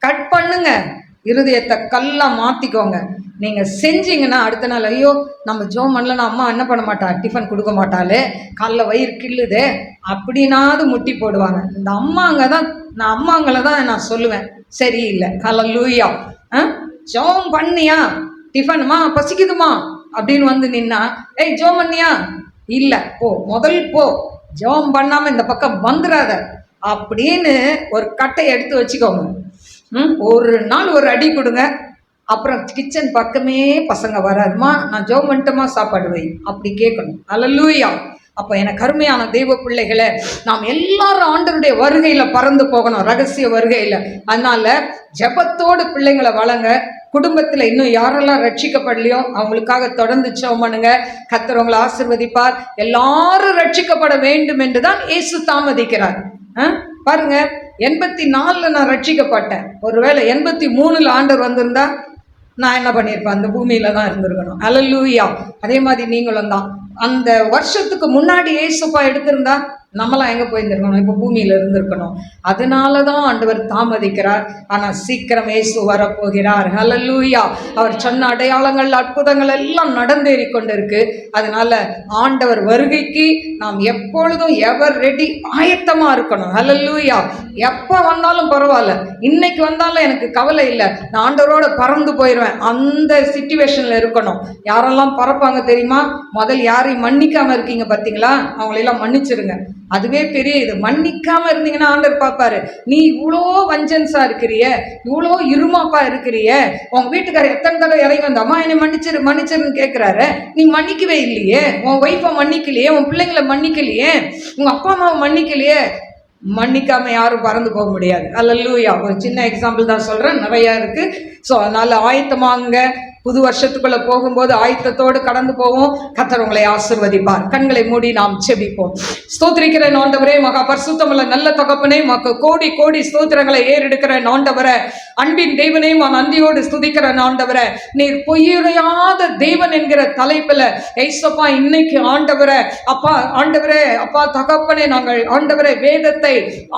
கட் பண்ணுங்க. இருதயத்தை கல்லாம் மாற்றிக்கோங்க. நீங்கள் செஞ்சீங்கன்னா அடுத்த நாள், ஐயோ நம்ம ஜெபம் பண்ணலன்னா அம்மா என்ன பண்ண மாட்டா, டிஃபன் கொடுக்க மாட்டாளே, காலைல வயிறு கிள்ளுதே அப்படின்னாவது முட்டி போடுவாங்க. இந்த அம்மாங்களை தான் நான் சொல்லுவேன், சரியில்லை. ஹல்லேலூயா. ஜெபம் பண்ணியா, டிஃபனுமா, பசிக்குதுமா அப்படின்னு வந்து நின்னா, ஏய் ஜெபம் பண்ணியா, இல்லை போ, முதல் போ, ஜெபம் பண்ணாமல் இந்த பக்கம் வந்துடாத அப்படின்னு ஒரு கட்டை எடுத்து வச்சுக்கோங்க. ஒரு நாள் ஒரு அடி கொடுங்க, அப்புறம் கிச்சன் பக்கமே பசங்க வராதுமா, நான் ஜெபம் பண்ணிட்டோமா, சாப்பாடு வை, அப்படி கேட்கணும். அல்லேலூயா. அப்போ எனக்கு அருமையான தெய்வ பிள்ளைகளை, நாம் எல்லாரும் ஆண்டவருடைய வருகையில பறந்து போகணும், ரகசிய வருகையில. அதனால ஜெபத்தோடு பிள்ளைங்களை வளங்க. குடும்பத்தில் இன்னும் யாரெல்லாம் ரட்சிக்கப்படலையோ அவங்களுக்காக தொடர்ந்து ஜெபம் பண்ணுங்க. கர்த்தர் உங்களை ஆசீர்வதிப்பார். எல்லாரும் ரட்சிக்கப்பட வேண்டும் என்று தான் இயேசு தாமதிக்கிறார். பாருங்க, 84 நான் ரட்சிக்கப்பட்டேன். ஒருவேளை 83 ஆண்டவர் வந்திருந்தா நான் என்ன பண்ணியிருப்பேன்? அந்த பூமியில தான் இருந்திருக்கணும். அல்லேலூயா. அதே மாதிரி நீங்களும் தான். அந்த வருஷத்துக்கு முன்னாடி இயேசுப்பா எடுத்திருந்தா நம்மளாம் எங்கே போயிருந்துருக்கணும்? இப்போ பூமியில் இருந்திருக்கணும். அதனால தான் ஆண்டவர் தாமதிக்கிறார். ஆனால் சீக்கிரம் இயேசு வரப்போகிறார். ஹல்லேலூயா. அவர் சொன்ன அடையாளங்கள், அற்புதங்கள் எல்லாம் நடந்தேறி கொண்டு இருக்கு. அதனால ஆண்டவர் வருகைக்கு நாம் எப்பொழுதும் எவர் ரெடி, ஆயத்தமாக இருக்கணும். ஹல்லேலூயா. எப்போ வந்தாலும் பரவாயில்ல, இன்னைக்கு வந்தாலும் எனக்கு கவலை இல்லை, நான் ஆண்டவரோட பறந்து போயிடுவேன், அந்த சிச்சுவேஷனில் இருக்கணும். யாரெல்லாம் பறப்பாங்க தெரியுமா? முதல் யாரையும் மன்னிக்காமல் இருக்கீங்க பார்த்தீங்களா, அவங்களெல்லாம் மன்னிச்சிருங்க. அதுவே பெரிய இது. மன்னிக்காம இருந்தீங்கன்னா ஆண்டவர் பார்ப்பாரு, நீ இவ்வளோ வஞ்சன்ஸா இருக்கிறிய, இவ்வளோ இருமாப்பா இருக்கிறிய, உங்க வீட்டுக்காரர் எத்தனை தடவை இறங்கி வந்த அம்மா என்னை மன்னிச்சிருன்னு கேட்கிறாரு, நீ மன்னிக்கவே இல்லையே, உன் ஒய்ஃபை மன்னிக்கலையே, உன் பிள்ளைங்களை மன்னிக்கலையே, உங்க அப்பா அம்மாவை மன்னிக்கலையே. மன்னிக்காம யாரும் பறந்து போக முடியாது. அல்லேலூயா. ஒரு சின்ன எக்ஸாம்பிள் தான் சொல்றேன், நிறைய இருக்கு. ஸோ அதனால ஆயத்தமாங்க. புது வருஷத்துக்குள்ள போகும்போது ஆயத்தத்தோடு கடந்து போவோம். கர்த்தர் உங்களை ஆசீர்வதிப்பார். கண்களை மூடி நாம் செபிப்போம். ஸ்தோத்திரிக்கிற ஆண்டவரே, மகா பரிசுத்தமுள்ள நல்ல தகப்பனே, மக்கு கோடி கோடி ஸ்தோத்திரங்களை ஏறெடுக்கிற ஆண்டவரே, அன்பின் தெய்வனே, நன்றியோடு ஸ்துதிக்கிற ஆண்டவரே, நீர் பொய்யுரையாத தேவன் என்கிற தலைப்பில் ஏசப்பா இன்னைக்கு ஆண்டவரே, அப்பா ஆண்டவரே, அப்பா தகப்பனே, நாங்கள் ஆண்டவரே வேதத்தை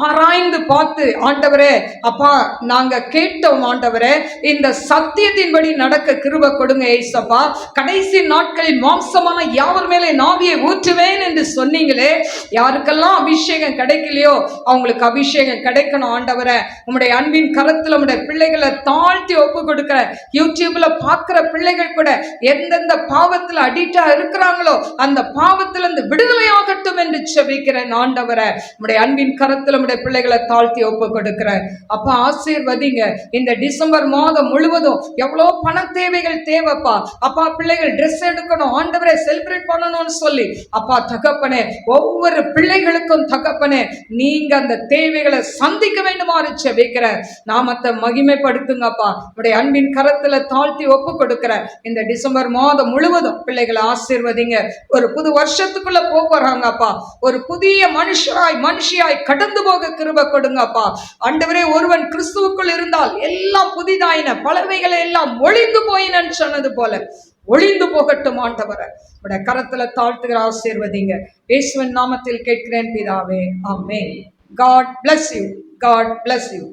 ஆராய்ந்து பார்த்து ஆண்டவரே, அப்பா நாங்கள் கேட்டோம் ஆண்டவரே, இந்த சத்தியத்தின்படி நடக்க கிருபை கொடுங்க ஏசப்பா. கடைசி நாட்களில் மாம்சமான யாவர் மேலே நாவியை ஊற்றுவேன் என்று சொன்னீங்களே, யாருக்கெல்லாம் அபிஷேகம் கிடைக்கலையோ அவங்களுக்கு அபிஷேகம் கிடைக்கணும் ஆண்டவரே. உம்முடைய அன்பின் கரத்தில் உம்முடைய பிள்ளைகளை தாழ்த்தி ஒப்பு கொடுக்கிற, யூடியூப்ல பார்க்கிற பிள்ளைகள் கூட எந்தெந்த பாவத்தில் அடிக்டா இருக்கிறாங்களோ அந்த பாவத்தில் இருந்து விடுதலையாகட்டும் என்று செபிக்கிறேன் ஆண்டவரே. உம்முடைய அன்பின் கரத்தில் உம்முடைய பிள்ளைகளை தாழ்த்தி ஒப்பு கொடுக்கிறேன் அப்பா. ஆசீர்வதிங்க. இந்த டிசம்பர் மாதம் முழுவதும் எவ்வளோ பண தேவை பிள்ளைகள் தேவைப்பா. அப்பா பிள்ளைகள் ட்ரெஸ் எடுக்கணும் ஆண்டவரே, செலிப்ரேட் பண்ணணும்னு சொல்லி அப்பா தகப்பனே, ஒவ்வொரு பிள்ளைகளுக்கும் தகப்பனே நீங்க அந்த தேவைகளை சந்திக்க வேண்டுமாறு ஜெபிக்கிற. நாமத்தை மகிமைப்படுத்துங்கப்பா. உடைய அன்பின் கரத்துல தாழ்த்தி ஒப்பு கொடுக்கிற. இந்த டிசம்பர் மாதம் முழுவதும் பிள்ளைகளை ஆசீர்வதிங்க. ஒரு புது வருஷத்துக்குள்ள போறாங்கப்பா. ஒரு புதிய மனுஷியாய் கடந்து போக கிருபை கொடுங்கப்பா. ஆண்டவரே, ஒருவன் கிறிஸ்துவுக்குள் இருந்தால் எல்லாம் புதிதாயின, பலவைகளை எல்லாம் ஒளிந்து போயினன்னு சொன்னது போல ஒளிந்து போகட்டும் ஆண்டவரை. உடைய கரத்துல தாழ்த்துகிற, ஆசீர்வதிங்க. இயேசுவின் நாமத்தில் கேட்கிறேன் பிதாவே, ஆமென். God bless you. God bless you.